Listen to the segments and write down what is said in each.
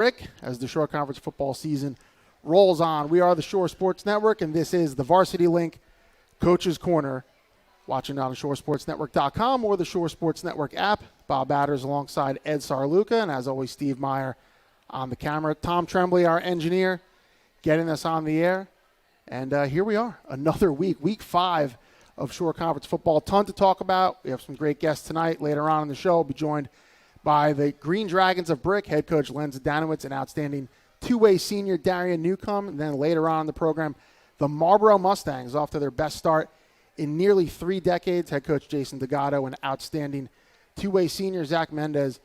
Rick, as the Shore Conference football season rolls on. We are the Shore Sports Network, and this is the Varsity Link Coach's Corner. Watching on shoresportsnetwork.com or the Shore Sports Network app. Bob Batters alongside Ed Sarluca, and as always, Steve Meyer on the camera. Tom Tremblay, our engineer, getting us on the air. And here we are, another week 5 of Shore Conference football. Ton to talk about. We have some great guests tonight. Later on in the show, we'll be joined by the Green Dragons of Brick, head coach Len Zdanowicz, and outstanding two-way senior Darian Newcomb. And then later on in the program, the Marlboro Mustangs, off to their best start in nearly 3 decades. Head coach Jason D'Agato and outstanding two-way senior Zach Mendez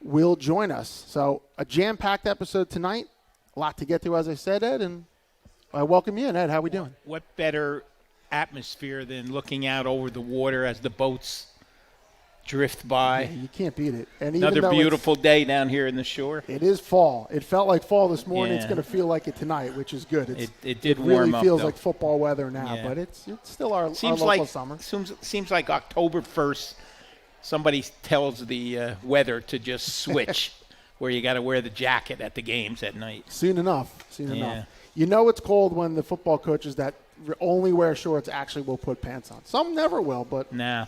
will join us. So a jam-packed episode tonight. A lot to get to, as I said, Ed, and I welcome you in. Ed, how we doing? What better atmosphere than looking out over the water as the boats drift by? Yeah, you can't beat it. And another beautiful day down here in the shore. It is fall. It felt like fall this morning. Yeah. It's going to feel like it tonight, which is good. It did really warm up, feels though. like football weather now, Yeah. but it's still our local summer. Seems like October 1st, somebody tells the weather to just switch, where you got to wear the jacket at the games at night. Soon enough. You know it's cold when the football coaches that only wear shorts actually will put pants on. Some never will, but nah.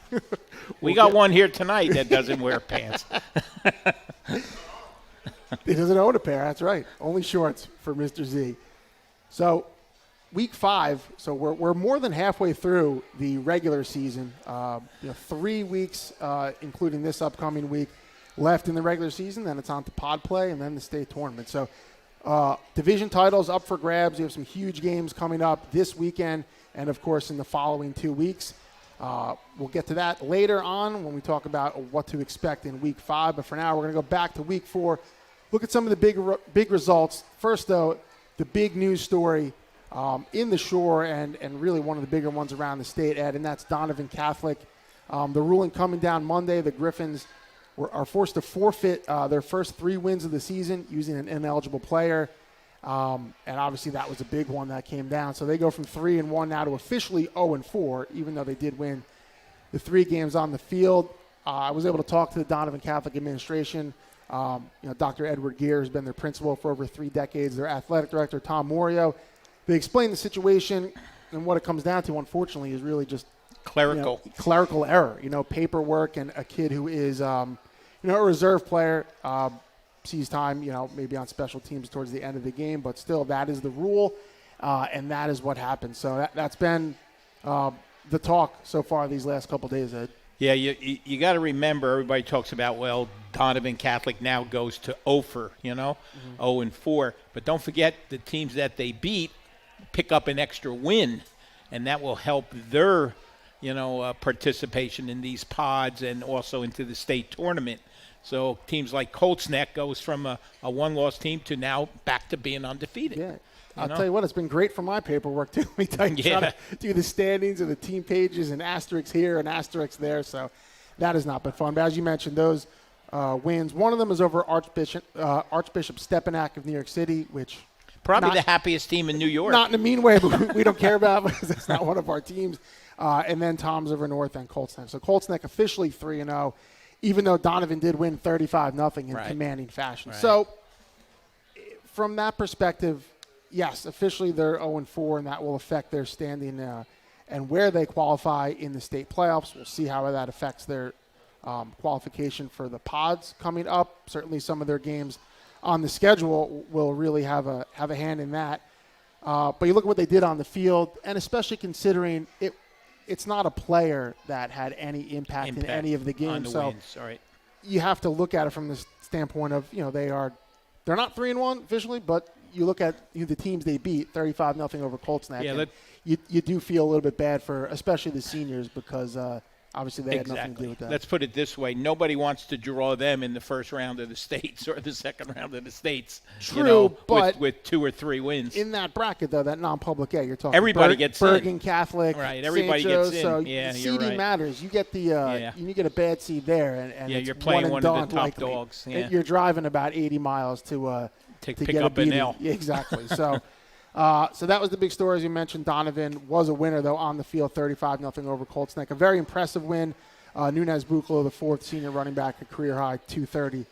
We got one here tonight that doesn't wear pants. He doesn't own a pair. That's right. Only shorts for Mr. Z. So week 5. So we're more than halfway through the regular season. 3 weeks, including this upcoming week, left in the regular season. Then it's on to pod play and then the state tournament. So division titles up for grabs. You have some huge games coming up this weekend and, of course, in the following 2 weeks. We'll get to that later on when we talk about what to expect in week 5. But for now, we're going to go back to week 4, look at some of the big results. First, though, the big news story in the Shore and really one of the bigger ones around the state, Ed, and that's Donovan Catholic. The ruling coming down Monday, the Griffins are forced to forfeit their first 3 wins of the season using an ineligible player. And obviously that was a big one that came down. So they go from 3-1 now to officially 0-4, even though they did win the 3 games on the field. I was able to talk to the Donovan Catholic administration. Dr. Edward Gear has been their principal for over 3 decades. Their athletic director, Tom Morio. They explained the situation, and what it comes down to, unfortunately, is really just clerical error. Paperwork, and a kid who is a reserve player sees time, maybe on special teams towards the end of the game, but still that is the rule, and that is what happened. So that's been the talk so far these last couple of days, Ed. Yeah, you got to remember, everybody talks about, Donovan Catholic now goes to 0-4, 0-4. But don't forget the teams that they beat pick up an extra win, and that will help their participation in these pods and also into the state tournament. So teams like Colts Neck goes from a one-loss team to now back to being undefeated. Yeah. I'll tell you what, it's been great for my paperwork, too. We try to do the standings and the team pages and asterisks here and asterisks there. So that has not been fun. But as you mentioned, those wins, one of them is over Archbishop Stepanak of New York City, which probably the happiest team in New York. Not in a mean way, but we don't care about it because it's not one of our teams. And then Tom's over North and Colts Neck. So Colts Neck officially 3-0, even though Donovan did win 35-0 in commanding fashion. Right. So from that perspective, yes, officially they're 0-4, and that will affect their standing and where they qualify in the state playoffs. We'll see how that affects their qualification for the pods coming up. Certainly some of their games on the schedule will really have a hand in that. But you look at what they did on the field, and especially considering it's not a player that had any impact in any of the games. So wins. All right. You have to look at it from the standpoint of, they're not 3-1 officially, but you look at the teams they beat, 35-0 over Colts Neck. Yeah, you do feel a little bit bad for especially the seniors because obviously they had nothing to do with that. Let's put it this way. Nobody wants to draw them in the first round of the states or the second round of the states. True, but with 2 or 3 wins. In that bracket, though, that non-public A, you're talking everybody gets Bergen Catholic, right? Everybody Sancho, gets in. So yeah, seeding right. matters. You get you get a bad seed there, and you're playing one of the top dogs. Yeah. You're driving about 80 miles to pick get up an L. Yeah, exactly. So. So that was the big story, as you mentioned. Donovan was a winner, though, on the field, 35-0 over Colts Neck. A very impressive win. Nunez Buchlo, the 4th senior running back, a career-high 230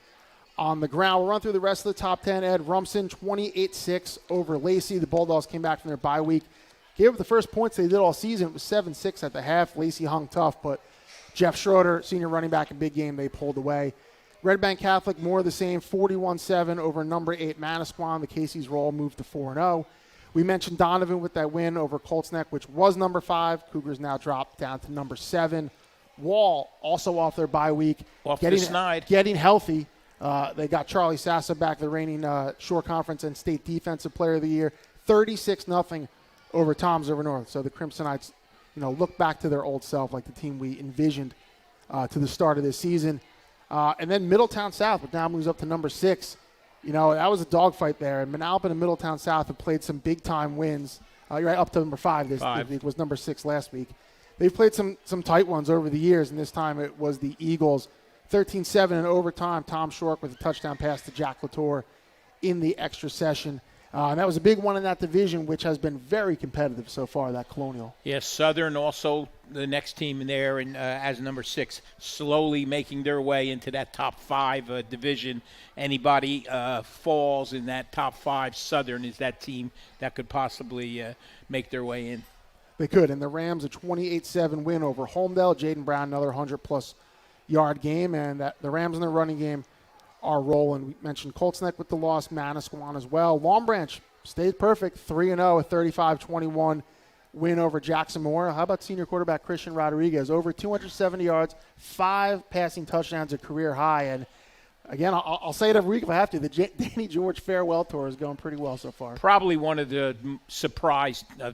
On the ground, we'll run through the rest of the top 10. Ed Rumson, 28-6 over Lacey. The Bulldogs came back from their bye week. Gave up the first points they did all season. It was 7-6 at the half. Lacey hung tough, but Jeff Schroeder, senior running back in big game, they pulled away. Red Bank Catholic, more of the same, 41-7 over number 8 Manasquan. The Casey's roll moved to 4-0. We mentioned Donovan with that win over Colts Neck, which was number 5. Cougars now dropped down to number 7. Wall, also off their bye week. Getting healthy. They got Charlie Sassa back, the reigning Shore Conference and State Defensive Player of the Year. 36-0 over Toms River North. So the Crimsonites, look back to their old self, like the team we envisioned to the start of this season. And then Middletown South, which now moves up to number 6. That was a dogfight there. And Manalapan and Middletown South have played some big-time wins. You're right, up to number 5 this week. Was number 6 last week. They've played some tight ones over the years, and this time it was the Eagles. 13-7 in overtime. Tom Shork with a touchdown pass to Jack Latour in the extra session. And that was a big one in that division, which has been very competitive so far, that Colonial. Yes, Southern also the next team in there and as number 6, slowly making their way into that top 5 division. Anybody falls in that top 5, Southern is that team that could possibly make their way in. They could. And the Rams, a 28-7 win over Holmdel. Jaden Brown, another 100-plus yard game. And the Rams in their running game are rolling. We mentioned Colts Neck with the loss, Manasquan as well. Long Branch stayed perfect, 3-0, a 35-21 win over Jackson Moore. How about senior quarterback Christian Rodriguez? Over 270 yards, 5 passing touchdowns, a career high. And again, I'll say it every week if I have to, the Danny George Farewell Tour is going pretty well so far. Probably one of the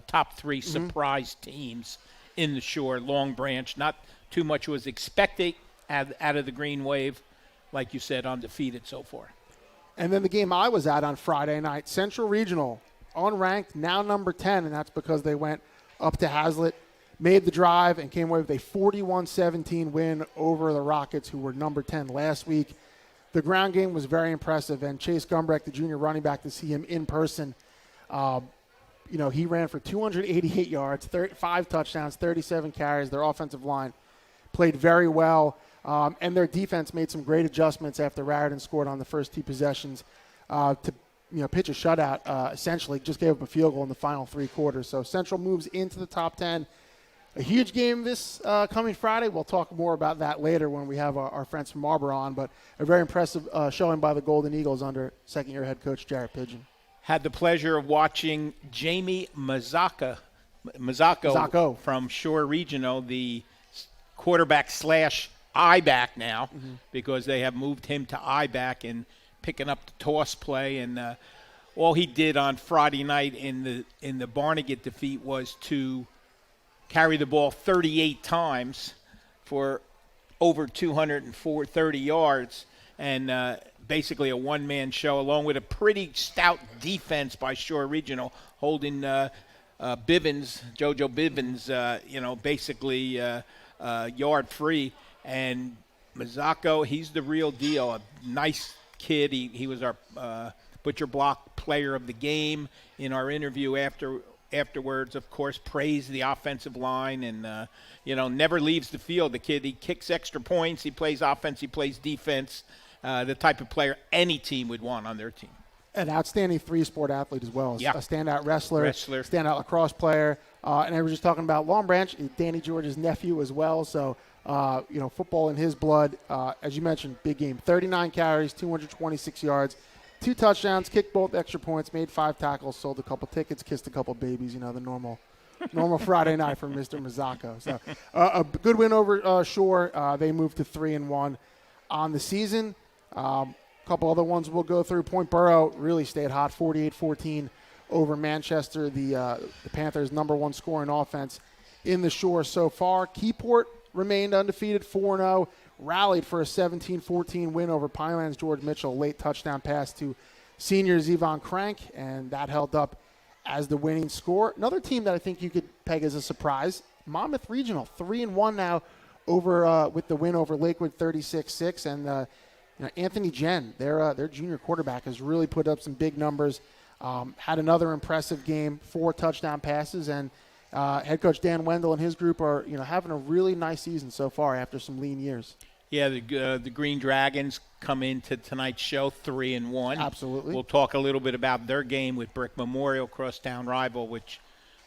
top 3 surprise teams in the Shore. Long Branch, not too much was expected out of the Green Wave. Like you said, undefeated so far. And then the game I was at on Friday night, Central Regional, unranked, now number 10, and that's because they went up to Hazlitt, made the drive, and came away with a 41-17 win over the Rockets, who were number 10 last week. The ground game was very impressive, and Chase Gumbrecht, the junior running back, to see him in person, he ran for 288 yards, 5 touchdowns, 37 carries. Their offensive line played very well. And their defense made some great adjustments after Raritan scored on the first 2 possessions to pitch a shutout, essentially. Just gave up a field goal in the final 3 quarters. So Central moves into the top 10. A huge game this coming Friday. We'll talk more about that later when we have our friends from Marlboro on. But a very impressive showing by the Golden Eagles under second-year head coach Jarrett Pigeon. Had the pleasure of watching Jamie Mazzocco from Shore Regional, the quarterback / I-back now, because they have moved him to I-back and picking up the toss play. And all he did on Friday night in the Barnegat defeat was to carry the ball 38 times for over 230 yards, and basically a one-man show, along with a pretty stout defense by Shore Regional, holding Bivens, JoJo Bivens, basically yard free. And Mazzocco, he's the real deal. A nice kid. He was our Butcher Block player of the game. In our interview afterwards, of course, praised the offensive line and, never leaves the field. The kid, he kicks extra points. He plays offense. He plays defense. The type of player any team would want on their team. An outstanding 3-sport athlete as well. Yeah. A standout wrestler, standout lacrosse player. And I was just talking about Long Branch, Danny George's nephew as well. So, football in his blood. As you mentioned, big game. 39 carries, 226 yards, 2 touchdowns, kicked both extra points, made 5 tackles, sold a couple tickets, kissed a couple babies. The normal Friday night for Mr. Mazzocco. So a good win over Shore. They moved to 3-1 on the season. A couple other ones we'll go through. Point Borough really stayed hot, 48-14 over Manchester. The Panthers' number 1 scoring offense in the Shore so far. Keyport remained undefeated, 4-0, rallied for a 17-14 win over Pinelands. George Mitchell, late touchdown pass to senior Zevon Crank, and that held up as the winning score. Another team that I think you could peg as a surprise, Monmouth Regional, 3-1 now over with the win over Lakewood, 36-6, and Anthony Jen, their junior quarterback, has really put up some big numbers. Had another impressive game, 4 touchdown passes, and head coach Dan Wendell and his group are, having a really nice season so far after some lean years. Yeah, the Green Dragons come into tonight's show 3-1. Absolutely. We'll talk a little bit about their game with Brick Memorial, crosstown rival, which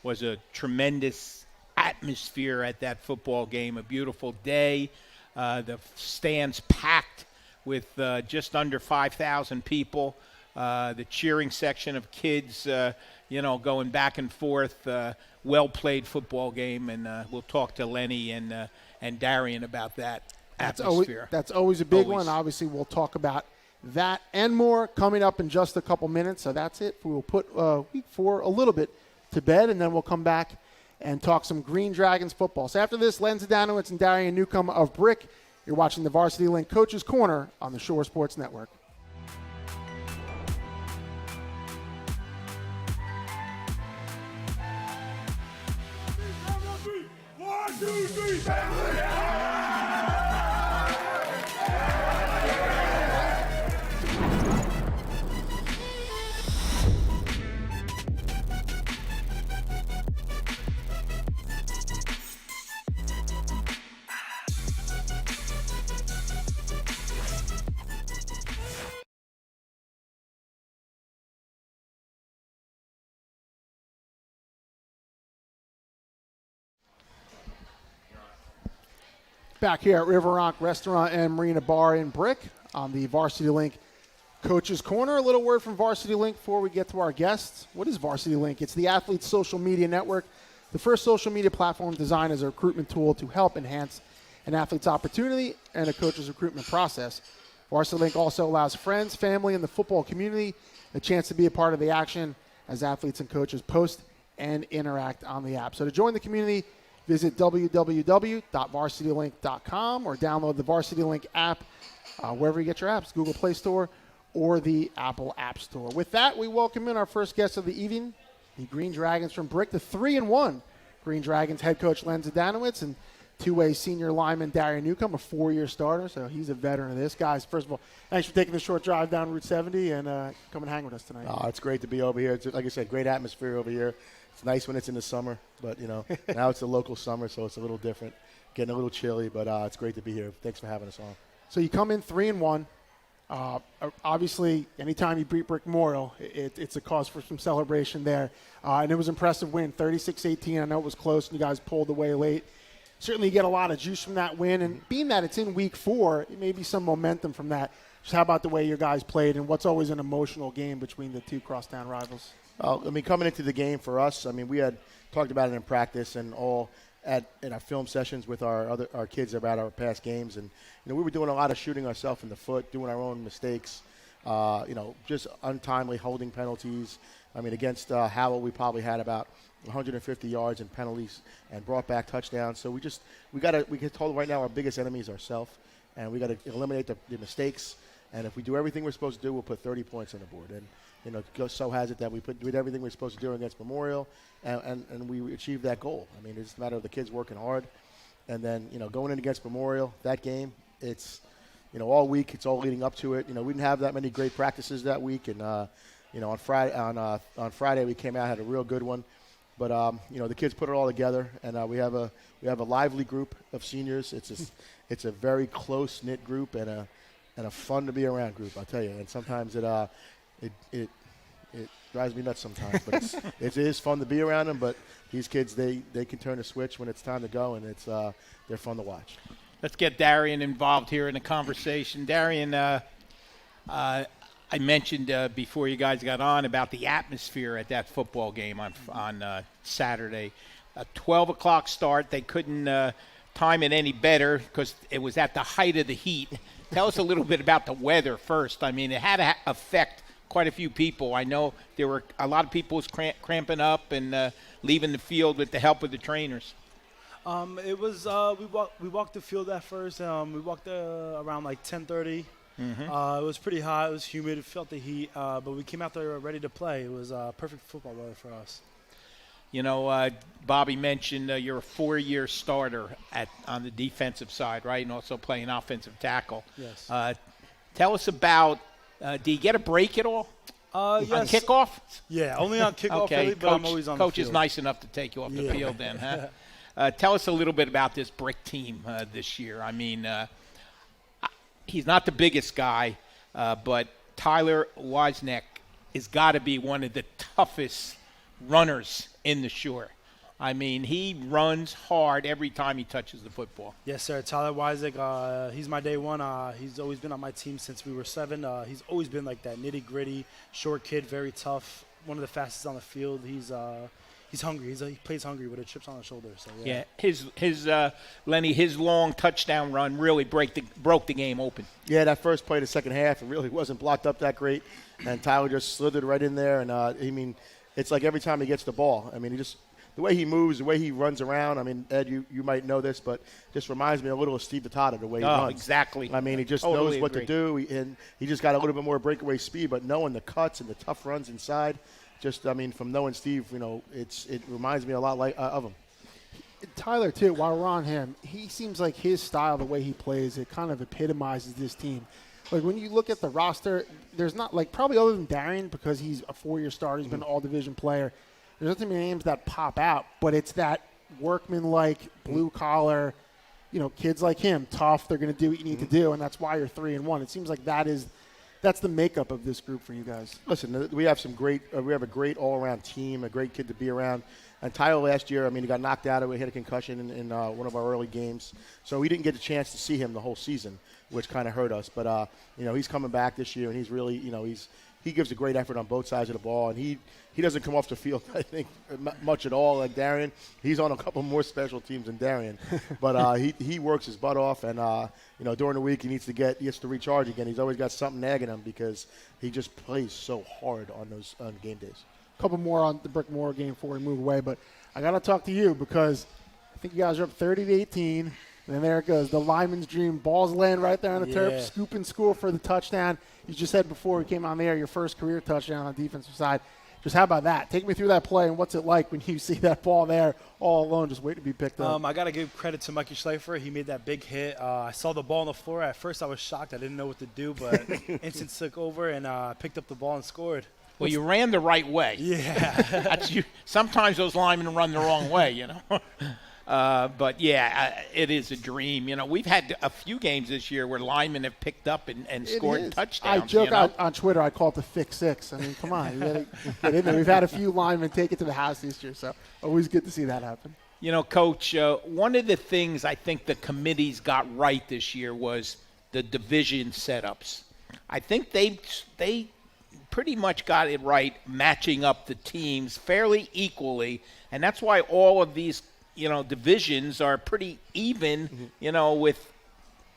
was a tremendous atmosphere at that football game. A beautiful day. The stands packed with just under 5,000 people. The cheering section of kids, going back and forth. Well-played football game, and we'll talk to Lenny and Darian about that atmosphere. That's always a big one. Obviously, we'll talk about that and more coming up in just a couple minutes. So that's it. We will put week 4 a little bit to bed, and then we'll come back and talk some Green Dragons football. So after this, Len Zdanowicz and Darian Newcomb of Brick. You're watching the Varsity Link Coaches Corner on the Shore Sports Network. Back here at River Rock Restaurant and Marina Bar in Brick on the Varsity Link Coaches Corner. A little word from Varsity Link before we get to our guests. What is Varsity Link? It's the athlete's social media network, the first social media platform designed as a recruitment tool to help enhance an athlete's opportunity and a coach's recruitment process. Varsity Link also allows friends, family, and the football community a chance to be a part of the action as athletes and coaches post and interact on the app. So to join the community, visit www.varsitylink.com or download the Varsity Link app wherever you get your apps, Google Play Store or the Apple App Store. With that, we welcome in our first guest of the evening, the Green Dragons from Brick, the 3-1 Green Dragons head coach Len Zdanowicz and two-way senior lineman Darian Newcomb, a 4-year starter, so he's a veteran of this. Guys, first of all, thanks for taking the short drive down Route 70 and come and hang with us tonight. Oh, it's great to be over here. It's, like I said, great atmosphere over here. It's nice when it's in the summer, but, now it's the local summer, so it's a little different, getting a little chilly, but it's great to be here. Thanks for having us on. So you come in 3-1. Obviously, anytime you beat Brick Memorial, it's a cause for some celebration there. And it was an impressive win, 36-18. I know it was close, and you guys pulled away late. Certainly you get a lot of juice from that win, and being that it's in week 4, it may be some momentum from that. Just how about the way your guys played and what's always an emotional game between the two crosstown rivals? Coming into the game for us, we had talked about it in practice and all in our film sessions with our kids about our past games, and we were doing a lot of shooting ourselves in the foot, doing our own mistakes, just untimely holding penalties. Against Howell, we probably had about 150 yards in penalties and brought back touchdowns. So we get told right now our biggest enemy is ourselves, and we got to eliminate the mistakes. And if we do everything we're supposed to do, we'll put 30 points on the board. And it so has it that we did everything we're supposed to do against Memorial, and we achieved that goal. It's just a matter of the kids working hard. And then, going in against Memorial, that game, it's, all week, it's all leading up to it. We didn't have that many great practices that week. And, on Friday we came out, had a real good one. But, the kids put it all together, and we have a lively group of seniors. It's a very close-knit group and a fun to be around group, I'll tell you. And sometimes it drives me nuts sometimes, but it is fun to be around them. But these kids, they can turn a switch when it's time to go, and they're fun to watch. Let's get Darian involved here in the conversation. Darian, I mentioned before you guys got on about the atmosphere at that football game on Saturday. A 12 o'clock start. They couldn't time it any better because it was at the height of the heat. Tell us a little bit about the weather first. It had to affect quite a few people. I know there were a lot of people was cramping up and leaving the field with the help of the trainers. It was we walked the field at first. We walked around like 10:30. Mm-hmm. It was pretty hot. It was humid. It felt the heat. But we came out there ready to play. It was perfect football weather for us. Bobby mentioned you're a 4-year starter on the defensive side, right, and also playing offensive tackle. Yes. Tell us about. Do you get a break at all? Yes. On kickoff? Yeah, only on kickoff. Okay, really, but I'm always on the field. Coach is nice enough to take you off the field then, huh? Tell us a little bit about this Brick team this year. he's not the biggest guy, but Tyler Wisniewski has got to be one of the toughest runners in the Shore. I mean, he runs hard every time he touches the football. Yes, sir. Tyler Wisniewski, he's my day one. He's always been on my team since we were 7. He's always been like that nitty-gritty, short kid, very tough, one of the fastest on the field. He's hungry. He plays hungry with the chips on his shoulder. So Yeah, his Lenny, his long touchdown run really broke the game open. Yeah, that first play of the second half, it really wasn't blocked up that great, and Tyler just slithered right in there. And I mean, it's like every time he gets the ball, I mean, the way he moves, the way he runs around. I mean, Ed, you might know this, but just reminds me a little of Steve Vitata, the way he runs. Exactly. I mean, he just Totally knows what agree. to do, and he just got a little bit more breakaway speed, but knowing the cuts and the tough runs inside, just, I mean, from knowing Steve, it reminds me a lot of him. Tyler, too, while we're on him, he seems like his style, the way he plays, it kind of epitomizes this team. Like, when you look at the roster, there's not, like, probably other than Darian, because he's a 4-year starter, he's been an all-division player, there's not too many names that pop out, but it's that workman-like, blue-collar, kids like him, tough, they're going to do what you need to do, and that's why you're 3-1. It seems like that's the makeup of this group for you guys. Listen, we have we have a great all-around team, a great kid to be around. And Tyler last year, I mean, he got knocked out. He had a concussion in one of our early games. So we didn't get a chance to see him the whole season, which kind of hurt us. But, he's coming back this year, and he's really, he gives a great effort on both sides of the ball. And he doesn't come off the field, I think, much at all like Darian. He's on a couple more special teams than Darian. But he works his butt off. And, during the week he gets to recharge again. He's always got something nagging him because he just plays so hard on game days. A couple more on the Brickmore game before we move away, but I got to talk to you because I think you guys are up 30-18, and then there it goes. The lineman's dream. Balls land right there on the turf, scooping school for the touchdown. You just said before we came on the air, your first career touchdown on the defensive side. Just how about that? Take me through that play, and what's it like when you see that ball there all alone just waiting to be picked up? I got to give credit to Mikey Schleifer. He made that big hit. I saw the ball on the floor. At first I was shocked. I didn't know what to do, but instant took over and picked up the ball and scored. Well, you ran the right way. Yeah. Sometimes those linemen run the wrong way, But, it is a dream. We've had a few games this year where linemen have picked up and scored touchdowns. I joke on Twitter, I call it the fix six. I mean, come on. You gotta get in there. We've had a few linemen take it to the house this year, so always good to see that happen. Coach, one of the things I think the committees got right this year was the division setups. I think they pretty much got it right, matching up the teams fairly equally, and that's why all of these divisions are pretty even, with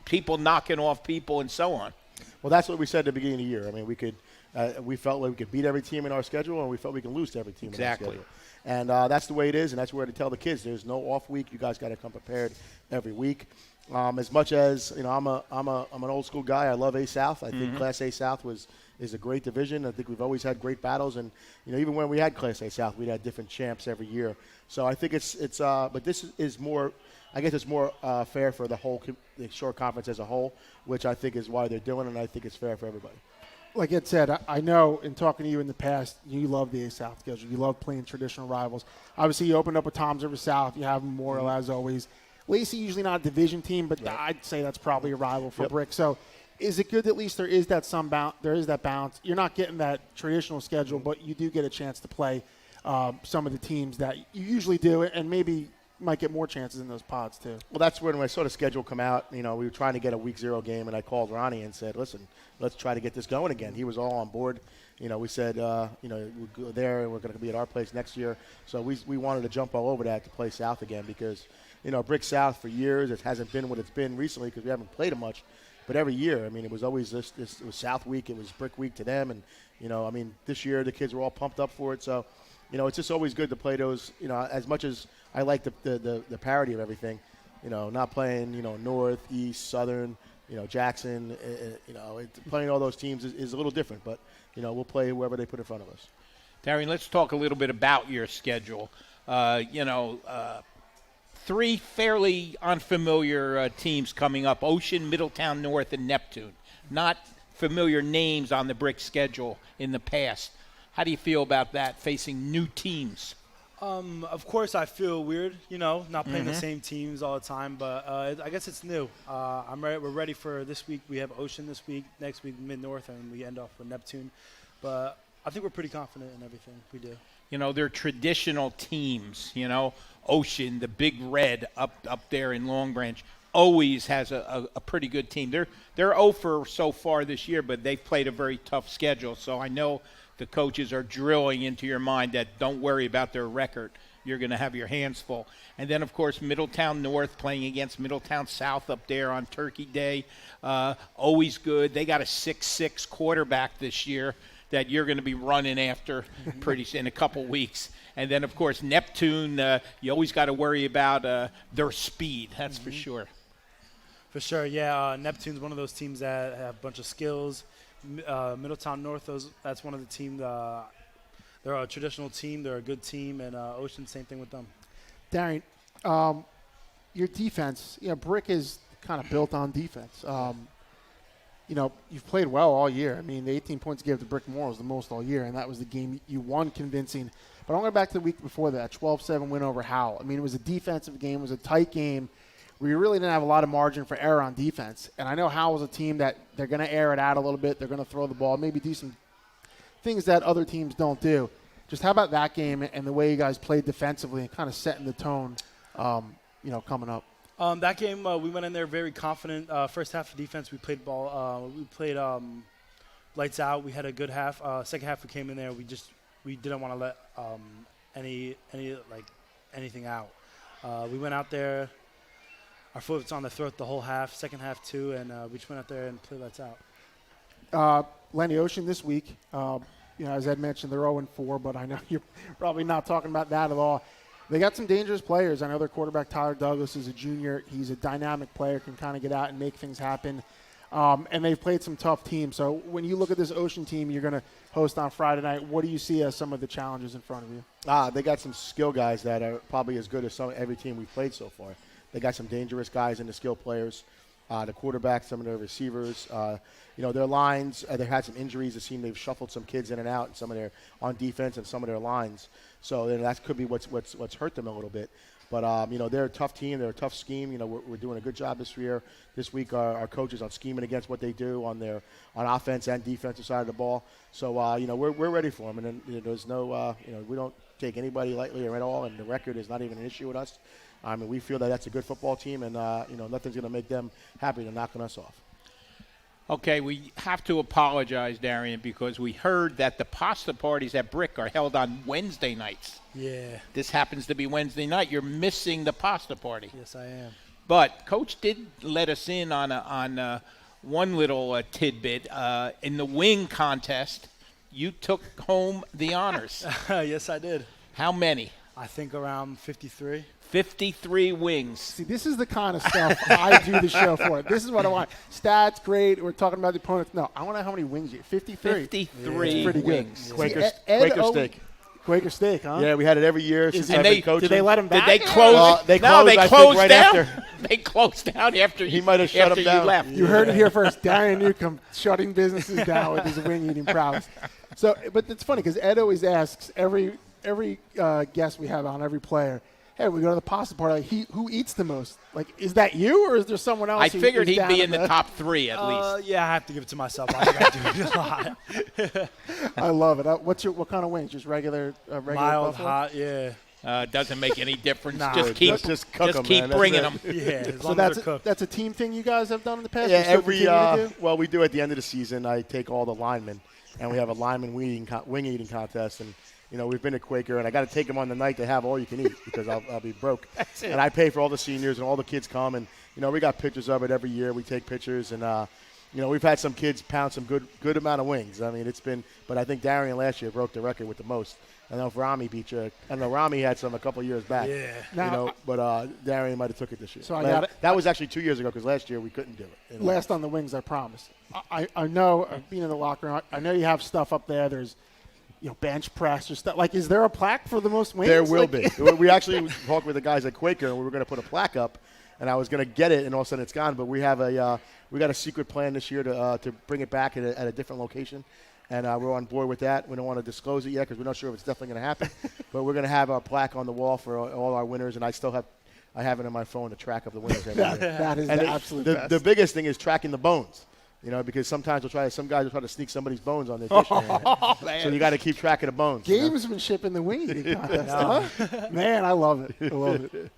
people knocking off people and so on. Well, that's what we said at the beginning of the year. I mean, we felt like we could beat every team in our schedule, and we felt we could lose to every team in our schedule. And that's the way it is, and that's where to tell the kids there's no off week. You guys got to come prepared every week. As much as I'm an old school guy. I love A South. I think Class A South is a great division. I think we've always had great battles, and even when we had Class A South, we had different champs every year. So I think it's but this is more. I guess it's more fair for the Shore Conference as a whole, which I think is why they're doing, and I think it's fair for everybody. Like Ed said, I know in talking to you in the past, you love the A South schedule. You love playing traditional rivals. Obviously, you opened up with Tom's River South. You have Memorial as always. Lacey usually not a division team, but I'd say that's probably a rival for Brick. So is it good that at least there is that balance? You're not getting that traditional schedule, but you do get a chance to play some of the teams that you usually do, and maybe might get more chances in those pods too. Well, that's when I saw the schedule come out. We were trying to get a week 0 game, and I called Ronnie and said, listen, let's try to get this going again. He was all on board. We said, we'll go there, and we're going to be at our place next year. So we wanted to jump all over that to play South again because, Brick South for years, it hasn't been what it's been recently because we haven't played it much. But every year, I mean, it was always it was South week, it was Brick week to them. And, this year the kids were all pumped up for it. So, it's just always good to play those, as much as I like the parity of everything, not playing, North, East, Southern, Jackson, playing all those teams is a little different. But, we'll play whoever they put in front of us. Darian, let's talk a little bit about your schedule. 3 fairly unfamiliar teams coming up, Ocean, Middletown North, and Neptune. Not familiar names on the Brick schedule in the past. How do you feel about that, facing new teams? Of course, I feel weird, not playing the same teams all the time, but I guess it's new. We're ready for this week. We have Ocean this week. Next week, Mid-North, and we end off with Neptune. But I think we're pretty confident in everything we do. They're traditional teams. Ocean, the Big Red up there in Long Branch, always has a pretty good team. They're 0 for so far this year, but they've played a very tough schedule. So I know the coaches are drilling into your mind that don't worry about their record. You're going to have your hands full. And then, of course, Middletown North playing against Middletown South up there on Turkey Day. Always good. They got a 6'6" quarterback this year that you're going to be running after in a couple weeks. And then, of course, Neptune, you always got to worry about their speed. That's for sure. For sure, yeah. Neptune's one of those teams that have a bunch of skills. Middletown North, that's one of the teams. They're a traditional team. They're a good team. And Ocean, same thing with them. Darian, your defense, Brick is kind of built on defense. You've played well all year. I mean, the 18 points you gave to Brick Moore was the most all year, and that was the game you won convincing. But I want to go back to the week before that, 12-7 win over Howell. I mean, it was a defensive game. It was a tight game where you really didn't have a lot of margin for error on defense. And I know Howell's a team that they're going to air it out a little bit. They're going to throw the ball, maybe do some things that other teams don't do. Just how about that game and the way you guys played defensively and kind of setting the tone, coming up? That game, we went in there very confident. First half of defense, we played ball. We played lights out. We had a good half. Second half, we came in there. We didn't want to let anything out. We went out there. Our foot was on the throat the whole half. Second half too, and we just went out there and played lights out. Lenny Ocean this week. As Ed mentioned, they're 0-4, but I know you're probably not talking about that at all. They got some dangerous players. I know their quarterback, Tyler Douglas, is a junior. He's a dynamic player, can kind of get out and make things happen. And they've played some tough teams. So when you look at this Ocean team you're going to host on Friday night, what do you see as some of the challenges in front of you? They got some skill guys that are probably as good as every team we've played so far. They got some dangerous guys in the skill players. The quarterback, some of their receivers, their lines. They had some injuries. It seemed they've shuffled some kids in and out, and some of their on defense and some of their lines. So that could be what's hurt them a little bit. But they're a tough team. They're a tough scheme. We're doing a good job this week. Our coaches on scheming against what they do on offense and defensive side of the ball. So we're ready for them. And then, there's no we don't take anybody lightly or at all. And the record is not even an issue with us. I mean, we feel that that's a good football team, and nothing's going to make them happy to knocking us off. Okay, we have to apologize, Darian, because we heard that the pasta parties at Brick are held on Wednesday nights. Yeah. This happens to be Wednesday night. You're missing the pasta party. Yes, I am. But Coach did let us in on one little tidbit. In the wing contest, you took home the honors. Yes, I did. How many? I think around 53. 53 wings. See, this is the kind of stuff I do the show for. This is what I want. Stats, great. We're talking about the opponents. No, I want to know how many wings you 53. 53 That's pretty wings. Good. Quaker, See, Quaker steak. Quaker steak, huh? Yeah, we had it every year since I've been coaching. Did they let him back? Did they close? Well, they no, closed, they I closed think, right down. after. They closed down after He might have shut after them down. you left. You heard it here first. Darian Newcomb shutting businesses down with his wing-eating prowess. So, but it's funny because Ed always asks every guest we have on, every player, hey, we go to the pasta party. Like, who eats the most? Like, is that you, or is there someone else? I figured he'd be in the top 3 at least. Yeah, I have to give it to myself. I think I do it a lot. I love it. What kind of wings? Just regular mild, buffalo? hot, yeah. Doesn't make any difference. Nah, just keep cook 'em, man. That's bringing it. them. Yeah, as So long as they're cooked. that's a team thing you guys have done in the past? Yeah, You still continue to do? we do at the end of the season. I take all the linemen, and we have a lineman wing eating contest, and we've been to Quaker, and I got to take them on the night to have all you can eat because I'll be broke. That's it. And I pay for all the seniors, and all the kids come, and we got pictures of it every year. We take pictures, and we've had some kids pound some good amount of wings. I mean, but I think Darian last year broke the record with the most. I don't know if Rami beat you. I know Rami had some a couple of years back. Yeah. Now, but Darian might have took it this year. So I got it. That was actually 2 years ago because last year we couldn't do it. Last on the wings, I promise. I know, being in the locker room, I know you have stuff up there. There's, bench press or stuff. Like, is there a plaque for the most wings? There will be. We actually talked with the guys at Quaker, and we were going to put a plaque up, and I was going to get it, and all of a sudden it's gone. But we have we got a secret plan this year to bring it back at a different location. and we're on board with that. We don't want to disclose it yet because we're not sure if it's definitely going to happen. But we're going to have a plaque on the wall for all our winners, and I have it on my phone to track up the winners every year. That is the absolute best. The biggest thing is tracking the bones. Because sometimes some guys will try to sneak somebody's bones on their dish. So you got to keep track of the bones. Gamesmanship in the wing eating contest, huh? Man, I love it. I love it.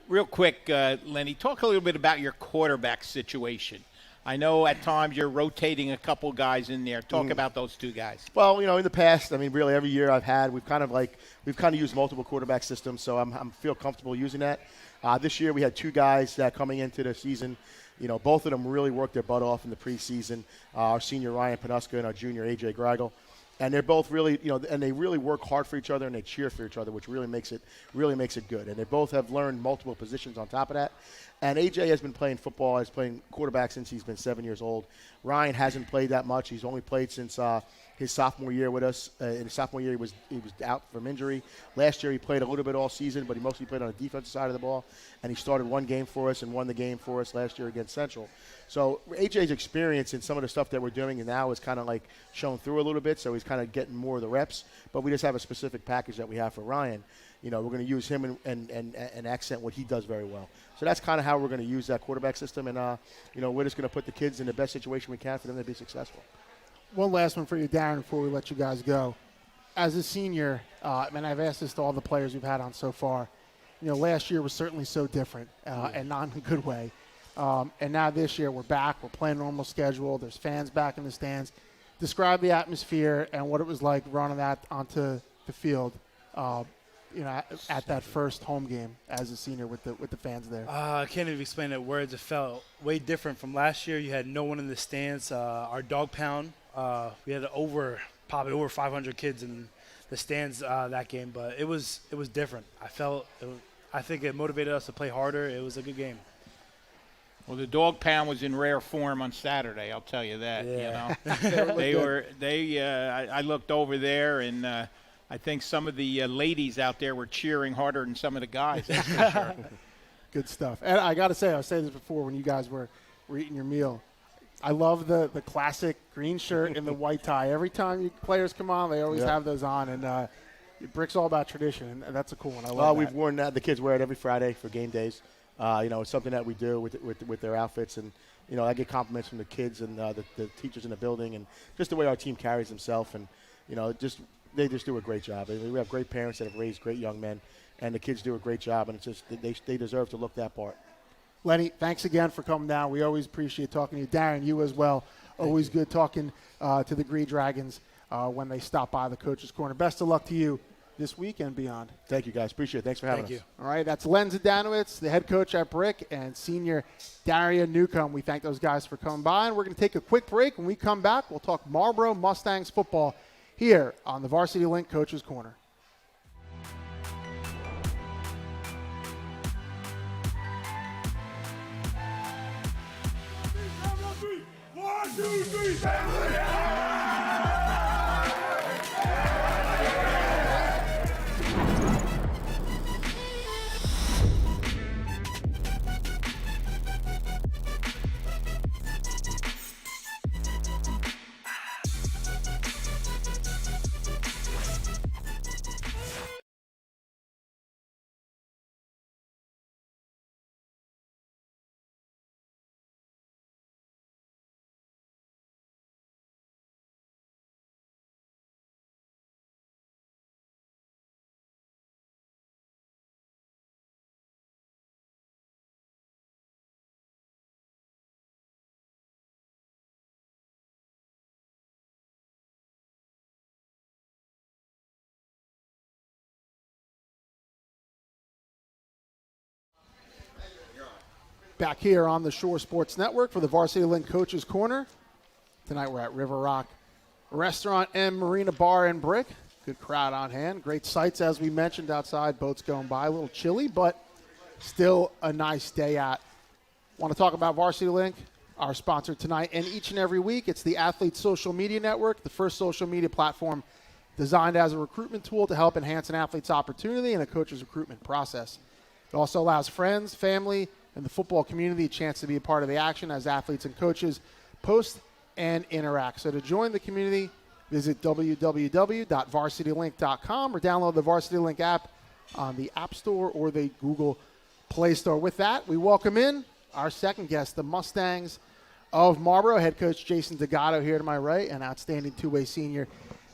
Real quick, Lenny, talk a little bit about your quarterback situation. I know at times you're rotating a couple guys in there. Talk about those two guys. Well, in the past, really every year we've kind of used multiple quarterback systems, so I feel comfortable using that. This year we had two guys that coming into the season. Both of them really worked their butt off in the preseason. Our senior Ryan Panuska and our junior AJ Greigel, and they're both really, and they really work hard for each other and they cheer for each other, which really makes it good. And they both have learned multiple positions on top of that. And AJ has been playing football, has playing quarterback since he's been 7 years old. Ryan hasn't played that much. He's only played since his sophomore year with us. In his sophomore year, he was out from injury. Last year, he played a little bit all season, but he mostly played on the defensive side of the ball. And he started one game for us and won the game for us last year against Central. So AJ's experience in some of the stuff that we're doing now is kind of like shown through a little bit, so he's kind of getting more of the reps. But we just have a specific package that we have for Ryan. We're going to use him and accent what he does very well. So that's kind of how we're going to use that quarterback system. And, we're just going to put the kids in the best situation we can for them to be successful. One last one for you, Darren, before we let you guys go. As a senior, and I've asked this to all the players we've had on so far, last year was certainly so different, and not in a good way. And now this year we're back. We're playing normal schedule. There's fans back in the stands. Describe the atmosphere and what it was like running that onto the field, at that first home game as a senior with the fans there. I can't even explain it in words. It felt way different from last year. You had no one in the stands. Our dog pound, we had probably over 500 kids in the stands that game, but it was different. I think it motivated us to play harder. It was a good game. Well, the dog pound was in rare form on Saturday. I'll tell you that. Yeah. I looked over there, and I think some of the ladies out there were cheering harder than some of the guys. That's for sure. Good stuff. And I got to say, I was saying this before when you guys were eating your meal. I love the classic green shirt and the white tie. Every time you players come on, they always have those on. And Brick's all about tradition, and that's a cool one. I love that. We've worn that. The kids wear it every Friday for game days. It's something that we do with their outfits. And, I get compliments from the kids and the teachers in the building and just the way our team carries themselves. And, they just do a great job. We have great parents that have raised great young men, and the kids do a great job. And it's just they deserve to look that part. Lenny, thanks again for coming down. We always appreciate talking to you. Darren, you as well. Always good talking to the Green Dragons when they stop by the Coach's Corner. Best of luck to you this week and beyond. Thank you, guys. Appreciate it. Thanks for having us. Thank you. All right, that's Len Zdanowicz, the head coach at Brick, and senior Daria Newcomb. We thank those guys for coming by, and we're going to take a quick break. When we come back, we'll talk Marlboro Mustangs football here on the Varsity Link Coach's Corner. One, two, three, family! Back here on the Shore Sports Network for the Varsity Link Coach's Corner. Tonight we're at River Rock Restaurant and Marina Bar and Brick. Good crowd on hand. Great sights, as we mentioned, outside. Boats going by. A little chilly, but still a nice day out. Want to talk about Varsity Link, our sponsor tonight and each and every week. It's the Athletes Social Media Network, the first social media platform designed as a recruitment tool to help enhance an athlete's opportunity and a coach's recruitment process. It also allows friends, family, and the football community a chance to be a part of the action as athletes and coaches post and interact. So to join the community, visit www.varsitylink.com or download the Varsity Link app on the App Store or the Google Play Store. With that, we welcome in our second guest, the Mustangs of Marlboro, head coach Jason D'Agato here to my right, and outstanding two-way senior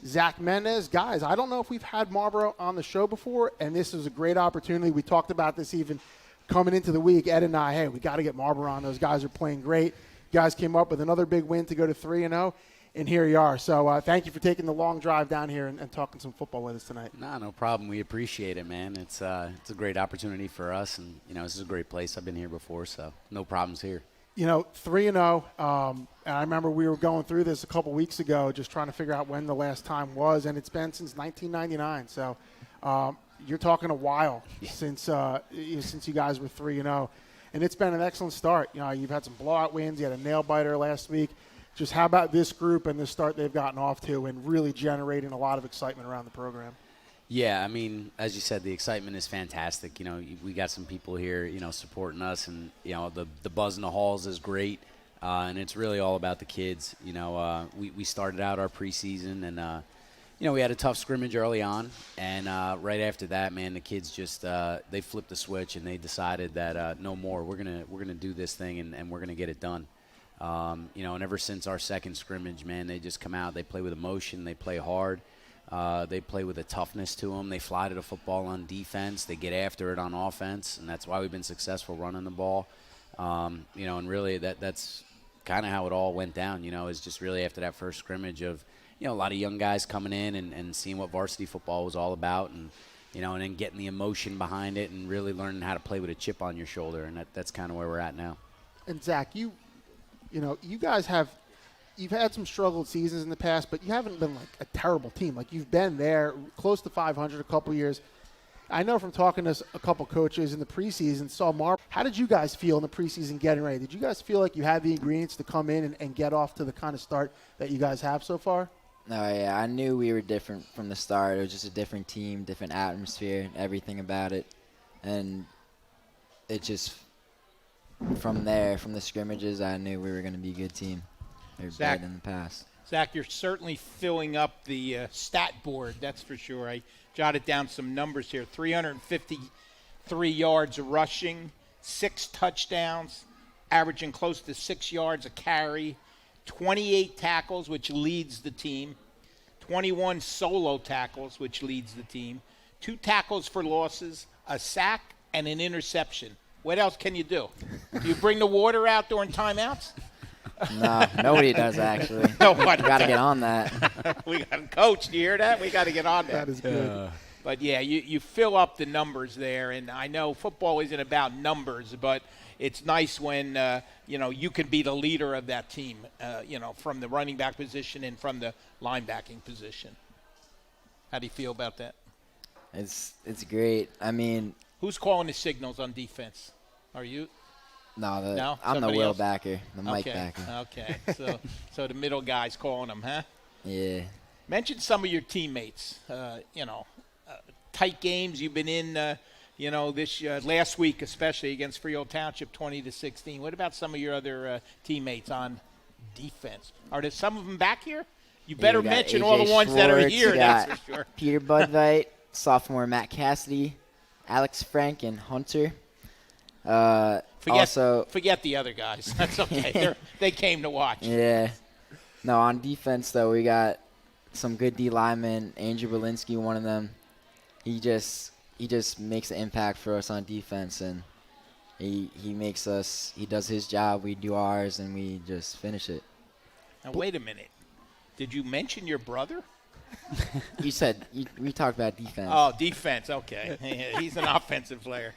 Zach Mendez. Guys, I don't know if we've had Marlboro on the show before, and this is a great opportunity. We talked about this even coming into the week. Ed and I, hey, we got to get Marlboro on. Those guys are playing great. You guys came up with another big win to go to 3-0, and here you are. So thank you for taking the long drive down here and talking some football with us tonight. No problem. We appreciate it, man. It's a great opportunity for us, and, this is a great place. I've been here before, so no problems here. 3-0, and I remember we were going through this a couple weeks ago just trying to figure out when the last time was, and it's been since 1999. So you're talking a while since you guys were 3-0, and it's been an excellent start. You've had some blowout wins. You had a nail-biter last week. Just how about this group and the start they've gotten off to and really generating a lot of excitement around the program? Yeah, as you said, the excitement is fantastic. We got some people here, supporting us, and, the buzz in the halls is great, and it's really all about the kids. We started out our preseason, and, we had a tough scrimmage early on, and right after that, man, the kids just they flipped the switch, and they decided that no more. We're gonna do this thing, and we're gonna get it done. And ever since our second scrimmage, man, they just come out. They play with emotion. They play hard. They play with a toughness to them. They fly to the football on defense. They get after it on offense, and that's why we've been successful running the ball. And really that's kind of how it all went down, is just really after that first scrimmage of, a lot of young guys coming in and seeing what varsity football was all about, and, and then getting the emotion behind it and really learning how to play with a chip on your shoulder, and that's kind of where we're at now. And, Zach, you guys you've had some struggled seasons in the past, but you haven't been like a terrible team. Like, you've been there close to 500 a couple years. I know from talking to a couple coaches in the preseason, how did you guys feel in the preseason getting ready? Did you guys feel like you had the ingredients to come in and get off to the kind of start that you guys have so far? No, yeah, I knew we were different from the start. It was just a different team, different atmosphere, everything about it. And it just, from there, from the scrimmages, I knew we were going to be a good team. They were better than the past. Zach, you're certainly filling up the stat board, that's for sure. I jotted down some numbers here. 353 yards of rushing, 6 touchdowns, averaging close to 6 yards a carry, 28 tackles, which leads the team, 21 solo tackles, which leads the team, 2 tackles for losses, a sack, and an interception. What else can you do? Do you bring the water out during timeouts? No, nobody does, actually. Nobody got to get on that. We got a coach. Do you hear that? We got to get on that. That is good. But, yeah, you fill up the numbers there. And I know football isn't about numbers, but it's nice when, you can be the leader of that team, from the running back position and from the linebacking position. How do you feel about that? It's great. I mean, who's calling the signals on defense? Are you? No, I'm the Somebody wheel else? backer, the mic backer. Okay. So the middle guy's calling them, huh? Yeah. Mention some of your teammates. Tight games you've been in. This last week, especially against Freehold Township, 20-16. What about some of your other teammates on defense? Are there some of them back here? You better mention all the ones that are here. That's for sure. Peter Budveit, sophomore Matt Cassidy, Alex Frank, and Hunter. Forget the other guys. That's okay. They came to watch. Yeah. No, on defense, though, we got some good D linemen. Andrew Belinsky, one of them. He just makes an impact for us on defense, and he does his job, we do ours, and we just finish it. Now, wait a minute. Did you mention your brother? We talked about defense. Oh, defense. Okay. He's an offensive player.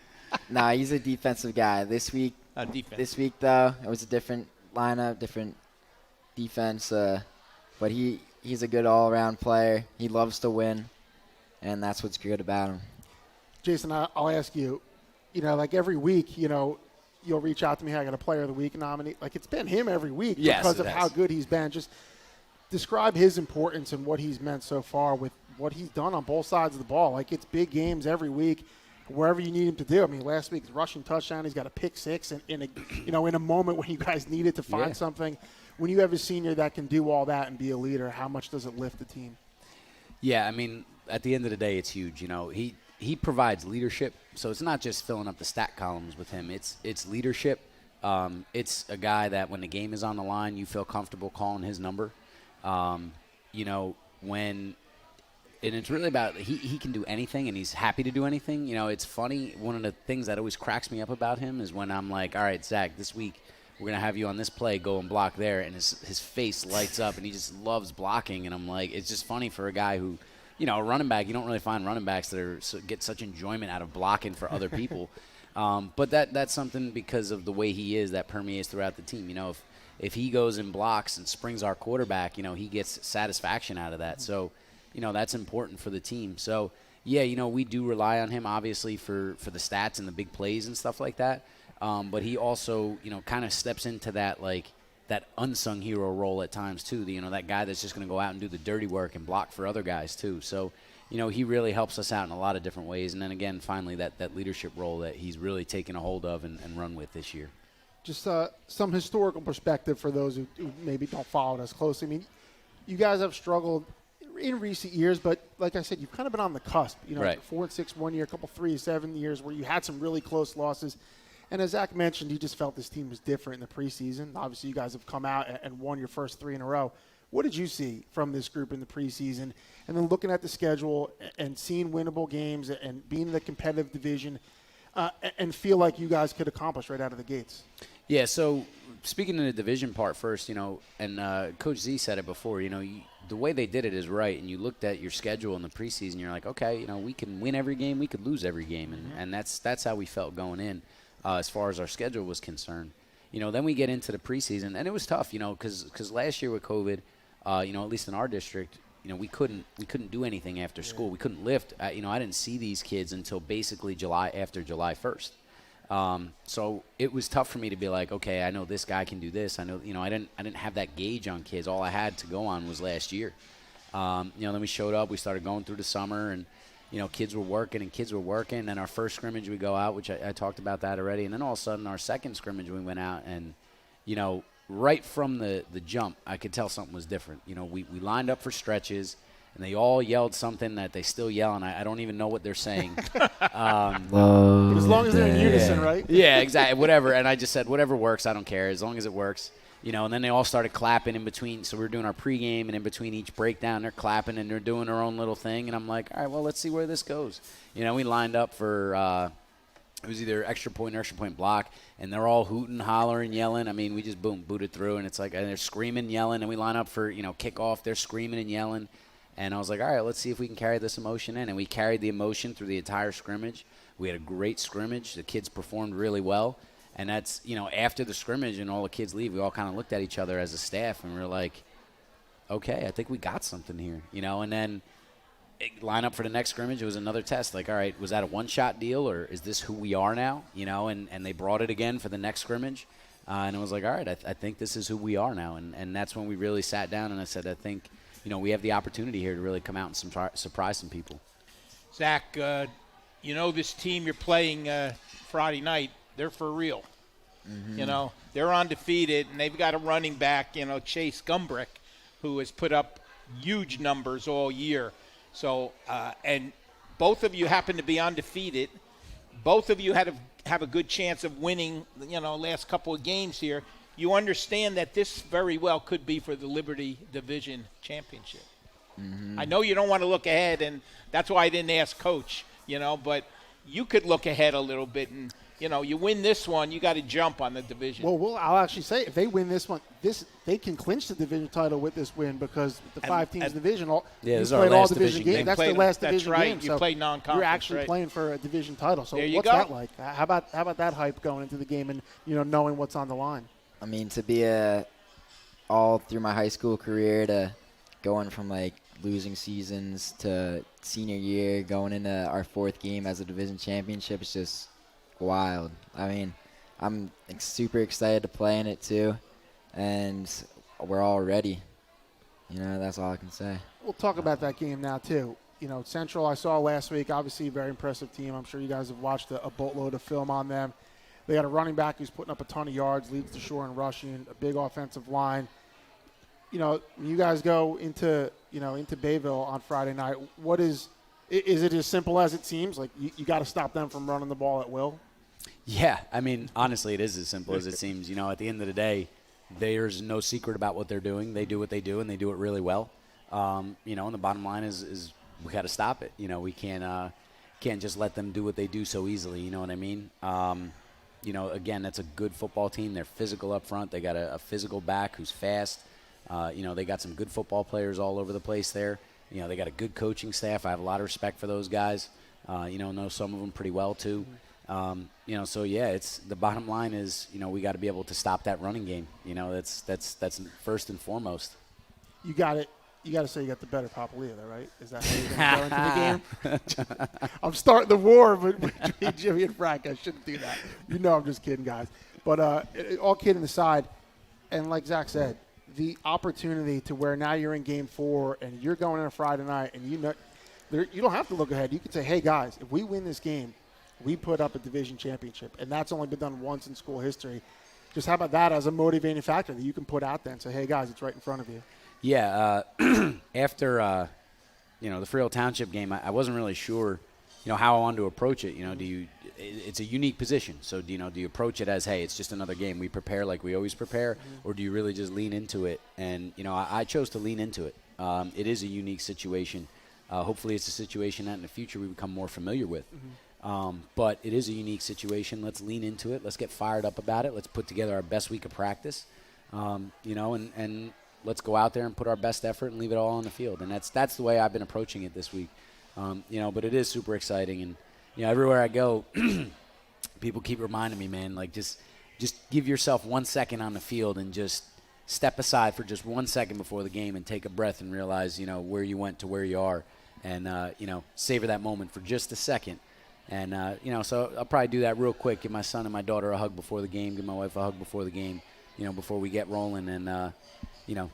Nah, he's a defensive guy. This week, though, it was a different lineup, different defense. But he's a good all-around player. He loves to win, and that's what's good about him. Jason, I'll ask you, like every week, you'll reach out to me. I got a player of the week nominee. Like, it's been him every week because of how good he's been. Just describe his importance and what he's meant so far with what he's done on both sides of the ball. Like, it's big games every week, wherever you need him to do. I mean, last week's rushing touchdown, he's got a pick six in a moment when you guys needed to find something. when you have a senior that can do all that and be a leader, how much does it lift the team? Yeah, I mean, at the end of the day, it's huge. You know, he provides leadership, so it's not just filling up the stat columns with him. It's leadership. It's a guy that when the game is on the line, you feel comfortable calling his number. You know, and it's really about he can do anything, and he's happy to do anything. You know, it's funny. One of the things that always cracks me up about him is when I'm like, all right, Zach, this week we're going to have you on this play, go and block there, and his face lights up, and he just loves blocking. And I'm like, it's just funny for a guy who, you know, a running back, you don't really find running backs that get such enjoyment out of blocking for other people. But that's something because of the way he is that permeates throughout the team. You know, if he goes and blocks and springs our quarterback, you know, he gets satisfaction out of that. So, you know, that's important for the team. So, yeah, you know, we do rely on him, obviously, for the stats and the big plays and stuff like that. But he also, you know, kind of steps into that, like, that unsung hero role at times, too. You know, that guy that's just going to go out and do the dirty work and block for other guys, too. So, you know, he really helps us out in a lot of different ways. And then, again, finally, that leadership role that he's really taken a hold of and run with this year. Just some historical perspective for those who maybe don't follow it as closely. I mean, you guys have struggled in recent years, but like I said, you've kind of been on the cusp. You know, Right. 4-6 one year, a couple 3-7 years where you had some really close losses. And as Zach mentioned, he just felt this team was different in the preseason. Obviously, you guys have come out and won your first 3 in a row. What did you see from this group in the preseason? And then looking at the schedule and seeing winnable games and being in the competitive division and feel like you guys could accomplish right out of the gates. Yeah, so speaking in the division part first, you know, and Coach Z said it before, you know, the way they did it is right. And you looked at your schedule in the preseason, you're like, okay, you know, we can win every game, we could lose every game. And that's how we felt going in as far as our schedule was concerned. You know, then we get into the preseason, and it was tough, you know, because last year with COVID, you know, at least in our district, you know, we couldn't do anything after school. We couldn't lift. You know, I didn't see these kids until basically after July 1st. So it was tough for me to be like, okay, I know this guy can do this. I know, you know, I didn't have that gauge on kids. All I had to go on was last year. You know, then we showed up, we started going through the summer, and, you know, kids were working. And our first scrimmage we go out, which I talked about that already. And then all of a sudden our second scrimmage we went out, and, you know, right from the jump, I could tell something was different. You know, we lined up for stretches, and they all yelled something that they still yell, and I don't even know what they're saying. But as long as they're in unison, right? Yeah, exactly. Whatever. And I just said, whatever works, I don't care, as long as it works. You know, and then they all started clapping in between. So we were doing our pregame, and in between each breakdown, they're clapping, and they're doing their own little thing. And I'm like, all right, well, let's see where this goes. You know, we lined up for it was either extra point block, and they're all hooting, hollering, yelling. I mean, we just booted through, and it's like, and they're screaming, yelling, and we line up for, you know, kickoff. They're screaming and yelling. And I was like, all right, let's see if we can carry this emotion in. And we carried the emotion through the entire scrimmage. We had a great scrimmage. The kids performed really well. And that's, you know, after the scrimmage and all the kids leave, we all kind of looked at each other as a staff, and we were like, okay, I think we got something here, you know. And then line up for the next scrimmage. It was another test. Like, all right, was that a one-shot deal, or is this who we are now, you know? And they brought it again for the next scrimmage. And it was like, all right, I think this is who we are now. And that's when we really sat down, and I said, I think, you know, we have the opportunity here to really come out and surprise some people. Zach, you know, this team you're playing Friday night, they're for real. You know, they're undefeated, and they've got a running back, you know, Chase Gumbrick, who has put up huge numbers all year. So, and both of you happen to be undefeated. Both of you have a good chance of winning, you know, last couple of games here. You understand that this very well could be for the Liberty Division Championship. I know you don't want to look ahead, and that's why I didn't ask Coach, you know, but you could look ahead a little bit, and, you know, you win this one, you got to jump on the division. Well, I'll actually say if they win this one, they can clinch the division title with this win because the 5 teams division. Yeah, you played all division games. That's the last that's division right. game. You so played non-conference. You're actually right. playing for a division title. So there you what's go. that like? How about that hype going into the game and, you know, knowing what's on the line? I mean, to be all through my high school career to going from like losing seasons to senior year, going into our 4th game as a division championship, it's just wild. I mean, I'm super excited to play in it too, and we're all ready. You know, that's all I can say. We'll talk about that game now too. You know, Central I saw last week, obviously a very impressive team. I'm sure you guys have watched a boatload of film on them. They got a running back who's putting up a ton of yards, leads the shore in rushing, a big offensive line. when you guys go into Bayville on Friday night, is it as simple as it seems? Like you got to stop them from running the ball at will? Yeah, I mean, honestly, it is as simple as it seems. At the end of the day, there's no secret about what they're doing. They do what they do, and they do it really well. And the bottom line is we got to stop it. We can't just let them do what they do so easily. You know what I mean? Again, that's a good football team. They're physical up front. They got a physical back who's fast. They got some good football players all over the place there. They got a good coaching staff. I have a lot of respect for those guys. Know some of them pretty well too. It's the bottom line is, we got to be able to stop that running game. That's first and foremost. You got it. You got to say you got the better Papalia, though, right? Is that how you're going to go into the game? I'm starting the war between Jimmy and Frank. I shouldn't do that. I'm just kidding, guys. But all kidding aside, and like Zach said, the opportunity to where now you're in Game 4 and you're going in a Friday night, and you don't have to look ahead. You can say, hey, guys, if we win this game, we put up a division championship, and that's only been done once in school history. Just how about that as a motivating factor that you can put out there and say, hey, guys, it's right in front of you? Yeah, after the Freehold Township game, I wasn't really sure, how I wanted to approach it. It's a unique position. So do you approach it as, hey, it's just another game, we prepare like we always prepare, or do you really just lean into it? And I chose to lean into it. It is a unique situation. Hopefully, it's a situation that in the future we become more familiar with. But it is a unique situation. Let's lean into it. Let's get fired up about it. Let's put together our best week of practice. And let's go out there and put our best effort and leave it all on the field. And that's the way I've been approaching it this week. But it is super exciting. And, everywhere I go, people keep reminding me, man, like just give yourself 1 second on the field and just step aside for just 1 second before the game and take a breath and realize, where you went to where you are and, savor that moment for just a second. And, so I'll probably do that real quick, give my son and my daughter a hug before the game, give my wife a hug before the game, before we get rolling and,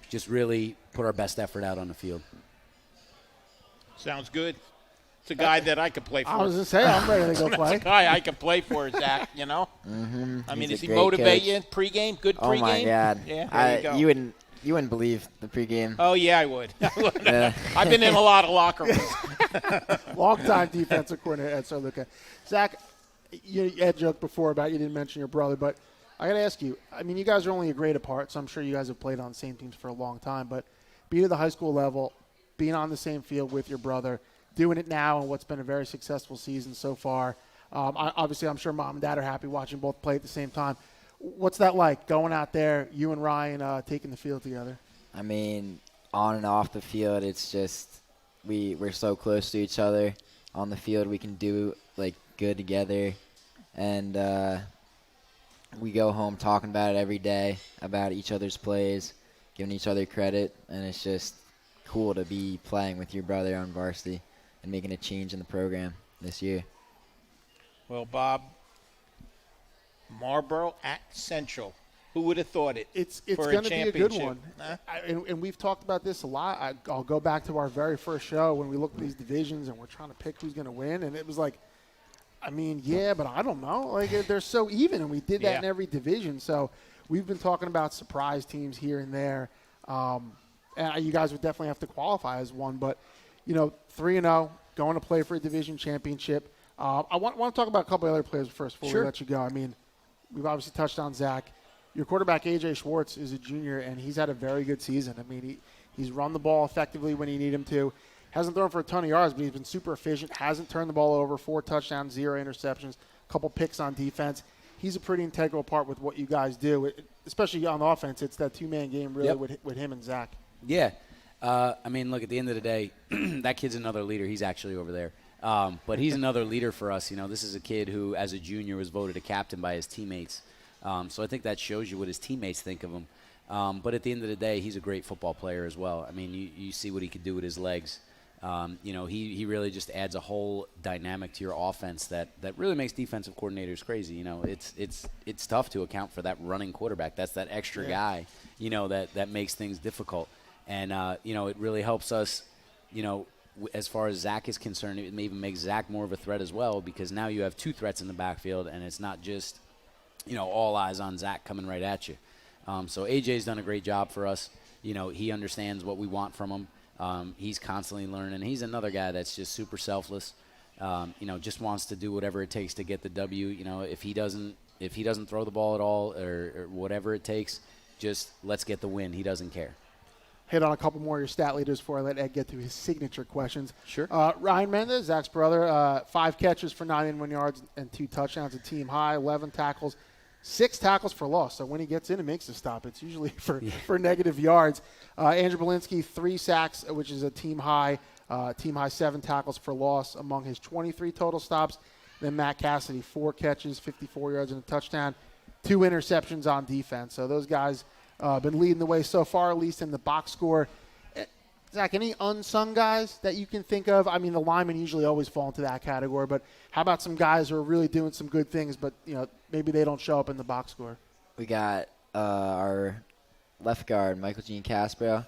just really put our best effort out on the field. Sounds good. It's a guy that I could play for. I was going to say, I'm ready to go play. It's a guy I could play for, Zach, Mm-hmm. I mean, He's does he a great motivate coach. you in pregame? Good pregame? Oh, my God. Yeah, there you go. You wouldn't believe the pregame. Oh, yeah, I would. Yeah. I've been in a lot of locker rooms. Long-time defensive coordinator at San Luca. Zach, you had joked before about you didn't mention your brother, but I got to ask you, I mean, you guys are only a grade apart, so I'm sure you guys have played on the same teams for a long time, but being at the high school level, being on the same field with your brother, doing it now in what's been a very successful season so far. Obviously, I'm sure mom and dad are happy watching both play at the same time. What's that like, going out there, you and Ryan taking the field together? I mean, on and off the field, it's just we're so close to each other. On the field, we can do, good together. And we go home talking about it every day, about each other's plays, giving each other credit. And it's just cool to be playing with your brother on varsity and making a change in the program this year. Well, Bob, Marlboro at Central. Who would have thought it? It's for going to be a good championship? one. Huh? And we've talked about this a lot. I'll go back to our very first show when we looked at these divisions and we're trying to pick who's going to win. And it was like, I mean, yeah, but I don't know. Like, they're so even, and we did that in every division. So we've been talking about surprise teams here and there. And you guys would definitely have to qualify as one. But, 3-0, going to play for a division championship. I want to talk about a couple other players first before we let you go. I mean, we've obviously touched on Zach. Your quarterback, A.J. Schwartz, is a junior, and he's had a very good season. I mean, he's run the ball effectively when you need him to. Hasn't thrown for a ton of yards, but he's been super efficient. Hasn't turned the ball over. 4 touchdowns, 0 interceptions, a couple picks on defense. He's a pretty integral part with what you guys do, especially on offense. It's that two-man game really with him and Zach. Yeah. I mean, look, at the end of the day, that kid's another leader. He's actually over there. But he's another leader for us. This is a kid who, as a junior, was voted a captain by his teammates. So I think that shows you what his teammates think of him. But at the end of the day, he's a great football player as well. I mean, you see what he can do with his legs. He really just adds a whole dynamic to your offense that really makes defensive coordinators crazy. It's tough to account for that running quarterback. That's that extra guy, that makes things difficult. And, it really helps us, as far as Zach is concerned. It may even make Zach more of a threat as well, because now you have 2 threats in the backfield, and it's not just – all eyes on Zach coming right at you. So AJ's done a great job for us. he understands what we want from him. He's constantly learning. He's another guy that's just super selfless. Just wants to do whatever it takes to get the W. If he doesn't throw the ball at all or whatever it takes, just let's get the win. He doesn't care. Hit on a couple more of your stat leaders before I let Ed get to his signature questions. Sure. Ryan Mendez, Zach's brother, 5 catches for 91 yards and 2 touchdowns, a team high, 11 tackles, 6 tackles for loss. So when he gets in and makes a stop, it's usually for negative yards. Andrew Belinsky, 3 sacks, which is a team high 7 tackles for loss among his 23 total stops. Then Matt Cassidy, 4 catches, 54 yards and a touchdown, 2 interceptions on defense. So those guys been leading the way so far, at least in the box score. Zach, any unsung guys that you can think of? I mean, the linemen usually always fall into that category, but how about some guys who are really doing some good things, but maybe they don't show up in the box score? We got our left guard, Michael Jean Caspero.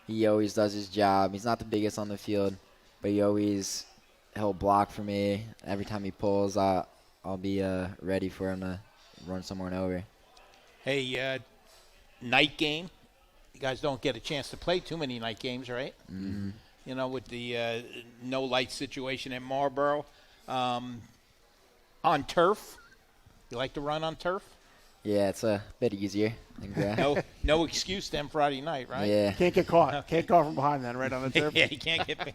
He always does his job. He's not the biggest on the field, but he'll block for me. Every time he pulls, I'll be ready for him to run someone over. Hey, night game. You guys don't get a chance to play too many night games, right? Mm-hmm. With the no light situation at Marlboro. On turf. You like to run on turf? Yeah, it's a bit easier than grass. No excuse then Friday night, right? Yeah. Can't get caught. Okay. Can't caught from behind then, right on the turf. Yeah, you can't get.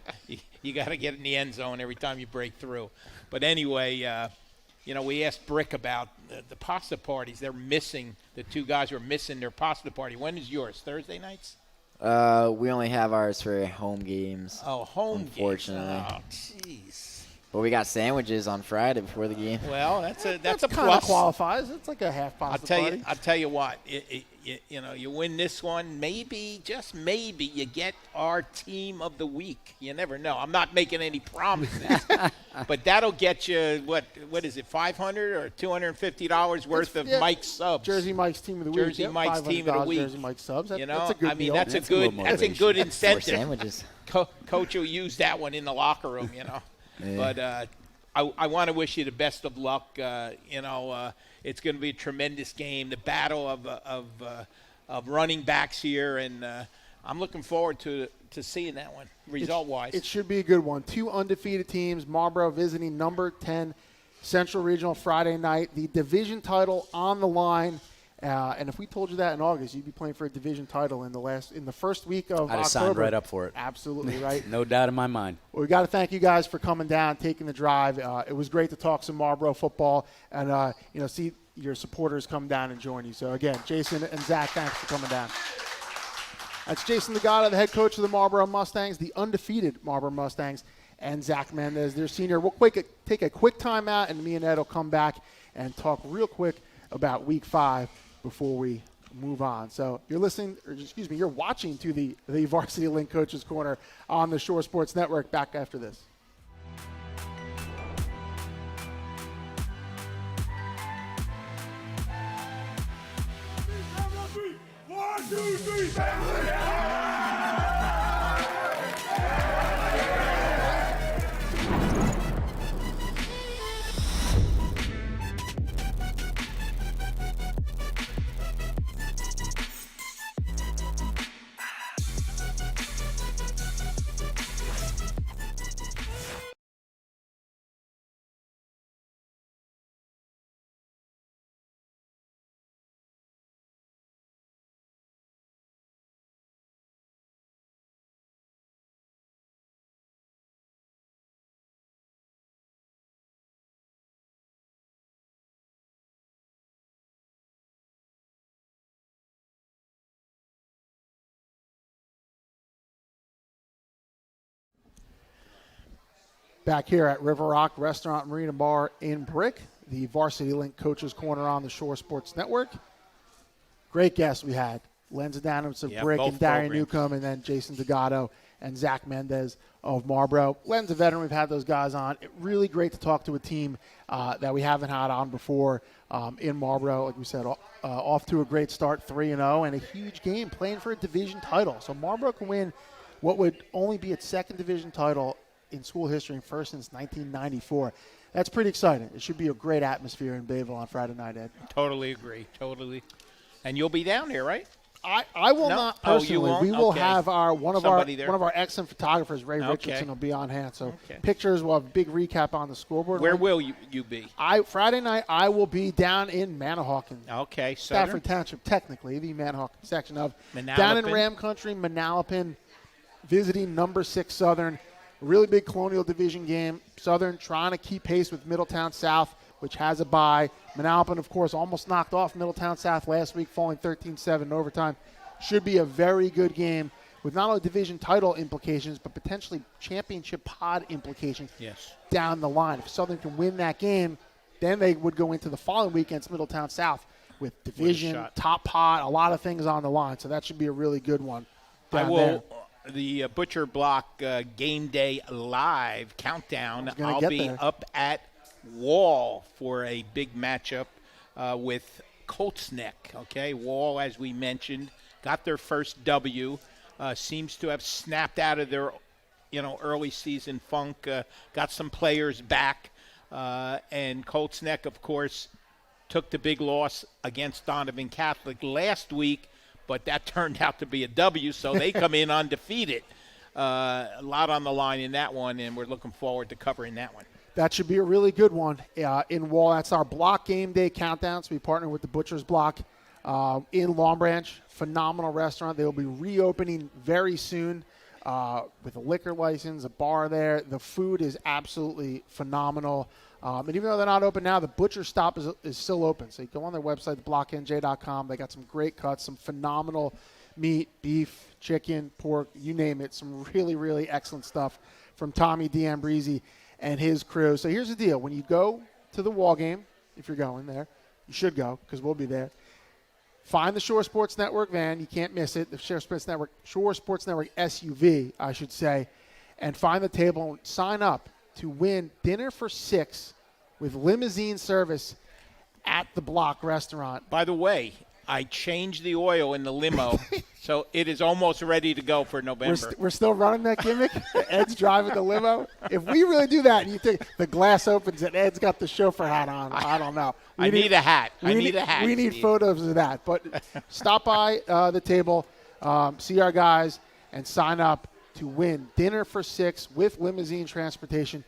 You got to get in the end zone every time you break through. But anyway, we asked Brick about the pasta parties. They're missing. The 2 guys are missing their pasta party. When is yours? Thursday nights? We only have ours for home games. Oh, home unfortunately. Games. Oh, jeez. But we got sandwiches on Friday before the game. Well, that's a Kind plus. of qualifies. It's like a half pasta party. I'll tell you what. You win this one, maybe, just maybe, you get our team of the week. You never know. I'm not making any promises, but that'll get you what is it, $500 or $250 worth of Mike's subs. Jersey Mike's team of the week. Jersey Mike's team of the week. Jersey Mike's subs. That's a good mean, deal. that's a good incentive. 4 sandwiches. Coach will use that one in the locker room, Yeah. But I want to wish you the best of luck. It's going to be a tremendous game. The battle of running backs here, and I'm looking forward to seeing that one result-wise. It should be a good one. 2 undefeated teams. Marlboro visiting number 10 Central Regional Friday night. The division title on the line. And if we told you that in August, you'd be playing for a division title in the first week of October. I'd have signed right up for it. Absolutely right. No doubt in my mind. Well, we got to thank you guys for coming down, taking the drive. It was great to talk some Marlboro football and see your supporters come down and join you. So again, Jason and Zach, thanks for coming down. That's Jason Nagata, the head coach of the Marlboro Mustangs, the undefeated Marlboro Mustangs, and Zach Mendez, their senior. We'll take a quick timeout, and me and Ed will come back and talk real quick about Week 5 before we move on. So you're watching to the Varsity Link Coaches Corner on the Shore Sports Network. Back after this. One, two, three, family! Back here at River Rock Restaurant Marina Bar in Brick, the Varsity Link Coaches Corner on the Shore Sports Network. Great guests we had. Lenz Adams of Brick and Darian Newcomb, and then Jason Degato and Zach Mendez of Marlboro. Lenz, a veteran, we've had those guys on. Really great to talk to a team that we haven't had on before in Marlboro. Like we said, off to a great start, 3-0, and a huge game playing for a division title. So Marlboro can win what would only be its 2nd division title in school history and first since 1994. That's pretty exciting. It should be a great atmosphere in Bayville on Friday night, Ed. Totally agree. Totally. And you'll be down there, right? I will No? not Oh, you personally. won't? We will Okay. have one of Somebody there. our excellent photographers, Ray Okay. Richardson, will be on hand. So Okay. pictures. We'll have a big recap on the scoreboard. Where will you be? Friday night I will be down in Manahawkin. Okay, Stafford Township, technically, the Manahawkin section of Manalapan. down in Ram Country, Manalapan, visiting number 6 Southern. Really big Colonial Division game. Southern trying to keep pace with Middletown South, which has a bye. Manalapan, of course, almost knocked off Middletown South last week, falling 13-7 in overtime. Should be a very good game with not only division title implications, but potentially championship pod implications down the line. If Southern can win that game, then they would go into the following week against Middletown South with division, top pod, a lot of things on the line. So that should be a really good one down there. The Butcher Block Game Day Live countdown. I'll be there. up at Wall for a big matchup with Colts Neck. Okay, Wall, as we mentioned, got their first W. Seems to have snapped out of their, early season funk. Got some players back, and Colts Neck, of course, took the big loss against Donovan Catholic last week. But that turned out to be a W, so they come in undefeated. A lot on the line in that one, and we're looking forward to covering that one. That should be a really good one in Wall. That's our block game day countdown. So we partner with the Butcher's Block in Long Branch. Phenomenal restaurant. They will be reopening very soon with a liquor license, a bar there. The food is absolutely phenomenal. And even though they're not open now, the Butcher Stop is still open. So you go on their website, theblocknj.com. They got some great cuts, some phenomenal meat, beef, chicken, pork, you name it. Some really, really excellent stuff from Tommy D'Ambrisi and his crew. So here's the deal. When you go to the Wall game, if you're going there, you should go because we'll be there. Find the Shore Sports Network van. You can't miss it. The Shore Sports Network SUV, I should say. And find the table and sign up to win dinner for 6 with limousine service at the Block restaurant. By the way, I changed the oil in the limo, so it is almost ready to go for November. We're still running that gimmick? Ed's driving the limo? If we really do that and you think the glass opens and Ed's got the chauffeur hat on, I don't know. I need a hat. We need photos of that. But stop by the table, see our guys, and sign up to win dinner for 6 with limousine transportation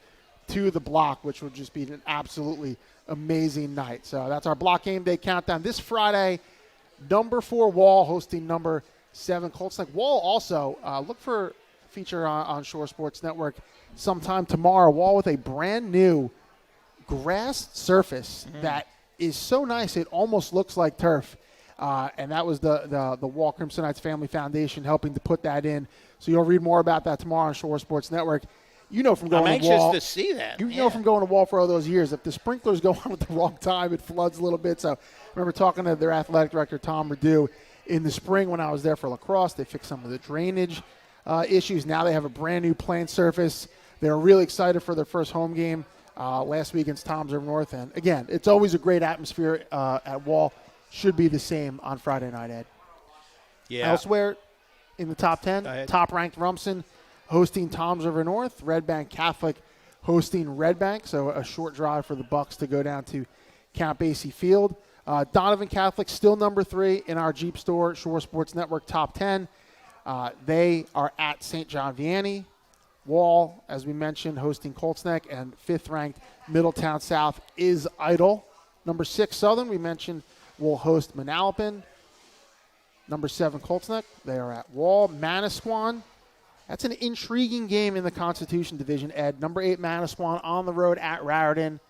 to the Block, which will just be an absolutely amazing night. So that's our Block Game Day countdown. This Friday, number 4 Wall hosting number 7 Colts. Like Wall also, look for a feature on Shore Sports Network sometime tomorrow. Wall with a brand new grass surface that is so nice it almost looks like turf. And that was the Wall Crimsonites Family Foundation helping to put that in. So you'll read more about that tomorrow on Shore Sports Network. You know from going I'm to Wall. anxious to see that. You know from going to Wall for all those years, if the sprinklers go on at the wrong time, it floods a little bit. So I remember talking to their athletic director, Tom Redu, in the spring when I was there for lacrosse. They fixed some of the drainage issues. Now they have a brand new playing surface. They're really excited for their first home game last week against Toms River North. And, again, it's always a great atmosphere at Wall. Should be the same on Friday night, Ed. Yeah. Elsewhere in the top 10, top-ranked Rumson hosting Toms River North. Red Bank Catholic hosting Red Bank, so a short drive for the Bucks to go down to Count Basie Field. Donovan Catholic still number 3 in our Jeep Store Shore Sports Network top 10. They are at St. John Vianney. Wall, as we mentioned, hosting Colts Neck, and 5th-ranked Middletown South is Idle. Number 6 Southern, we mentioned, will host Manalapan. Number 7 Colts Neck, they are at Wall. Manasquan, that's an intriguing game in the Constitution Division, Ed. Number 8 Manasquan on the road at Raritan.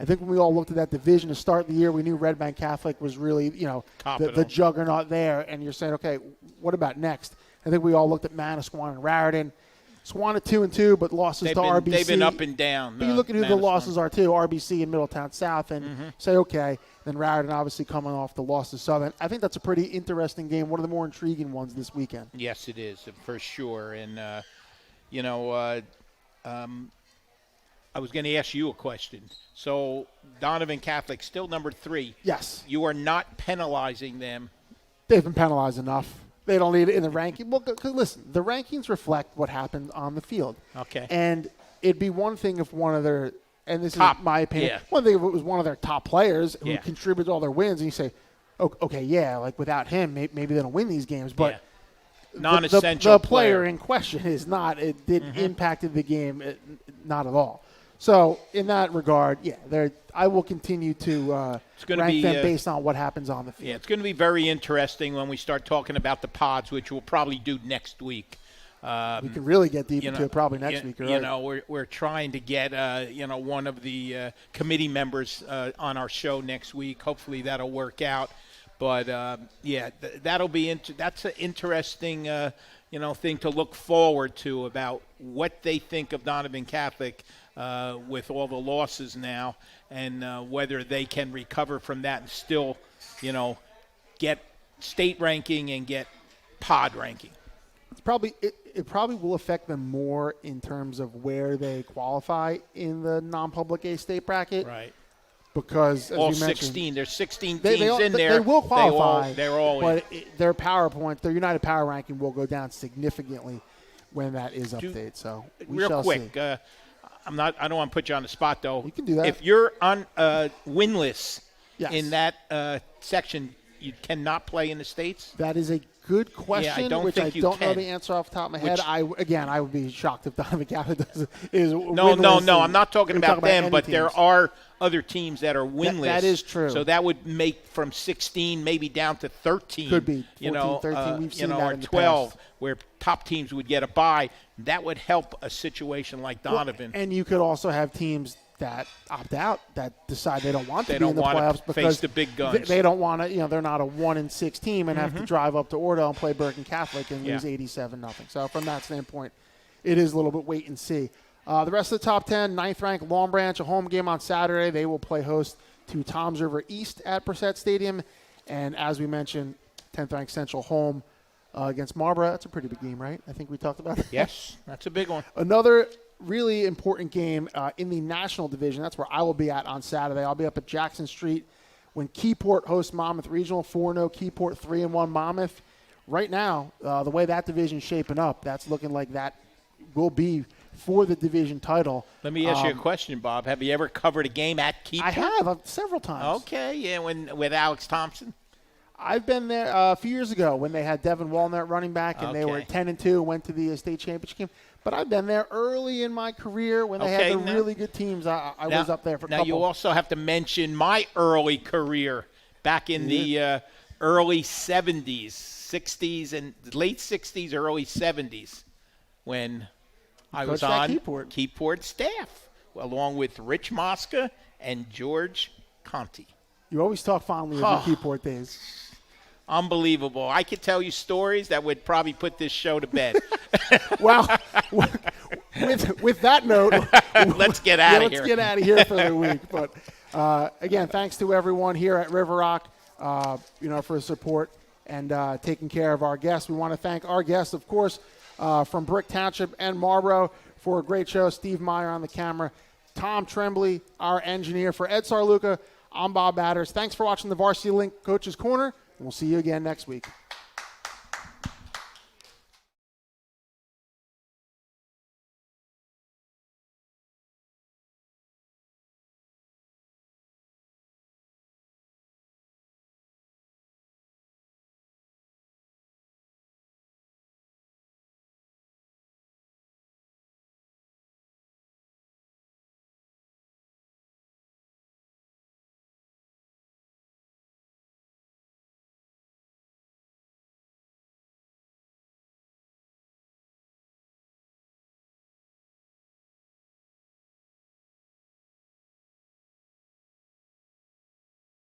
I think when we all looked at that division to start the year, we knew Red Bank Catholic was really, the juggernaut there. And you're saying, okay, what about next? I think we all looked at Manasquan and Raritan. Swan at 2-2, but losses to RBC. They've been up and down. But you look at who the losses are too: RBC and Middletown South, and say, okay. Then Raritan obviously coming off the loss to Southern. I think that's a pretty interesting game. One of the more intriguing ones this weekend. Yes, it is for sure. And I was going to ask you a question. So Donovan Catholic still number 3. Yes. You are not penalizing them. They've been penalized enough. They don't need it in the ranking. Well, because listen, the rankings reflect what happened on the field. Okay. And it'd be one thing if one of their, and this top, is my opinion, one thing if it was one of their top players who contributed all their wins, and you say, Okay, yeah, like without him, maybe they don't win these games, but. Yeah. Non-essential The player in question is not. It impacted the game, not at all. So in that regard, yeah, I will continue to rank them based on what happens on the field. Yeah, it's going to be very interesting when we start talking about the pods, which we'll probably do next week. We can really get deep into it probably next week. Right? We're trying to get one of the committee members on our show next week. Hopefully that'll work out. But that'll be that's an interesting thing to look forward to about what they think of Donovan Catholic with all the losses now, and whether they can recover from that and still, get state ranking and get pod ranking. It probably will affect them more in terms of where they qualify in the non-public A state bracket. Right. Because as all you mentioned, 16, there's 16 teams in there. They will qualify. They're all in. Their power points, their United Power ranking will go down significantly when that is updated. So we shall quick, see. I don't want to put you on the spot though. You can do that. If you're on winless Yes. in that section, you cannot play in the States. That is a good question, don't think you don't know can. the answer off the top of my head. I would be shocked if Donovan Catholic is No. I'm not talking about them, but teams. there are other teams that are winless. That is true. So that would make from 16 maybe down to 13. Could be 14, 13. We've seen that or in the 12, past. where top teams would get a bye. That would help a situation like Donovan. And you could also have teams that opt out, that decide they don't want to be in the want playoffs to because face the big guns. They don't want to. They're not a 1-6 team and have to drive up to Ordell and play Bergen Catholic and lose 87-0. So from that standpoint, it is a little bit wait and see. The rest of the top 10, 9th-ranked Long Branch, a home game on Saturday. They will play host to Toms River East at Brissett Stadium. And as we mentioned, 10th-ranked Central home against Marlborough. That's a pretty big game, right? I think we talked about that. Yes, that's a big one. Another really important game in the National Division. That's where I will be at on Saturday. I'll be up at Jackson Street when Keyport hosts Monmouth Regional. 4-0 Keyport, 3-1 Monmouth. Right now, the way that division's shaping up, that's looking like that will be for the division title. Let me ask you a question, Bob. Have you ever covered a game at Keyport? I have several times. Okay, yeah, with Alex Thompson. I've been there a few years ago when they had Devin Walnut running back, and they were 10-2, went to the state championship game. But I've been there early in my career when they had the really good teams. I was up there for a couple. Now, you also have to mention my early career back in the early 70s, 60s, and late 60s, early 70s when I was on Keyport staff, along with Rich Mosca and George Conti. You always talk fondly of your Keyport days. Unbelievable. I could tell you stories that would probably put this show to bed. Well, with that note, let's get out of here. Let's get out of here for the week. But, again, thanks to everyone here at River Rock, for the support and taking care of our guests. We want to thank our guests, of course, from Brick Township and Marlboro for a great show. Steve Meyer on the camera. Tom Tremblay, our engineer. For Ed Sarluca, I'm Bob Batters. Thanks for watching the Varsity Link Coach's Corner, and we'll see you again next week.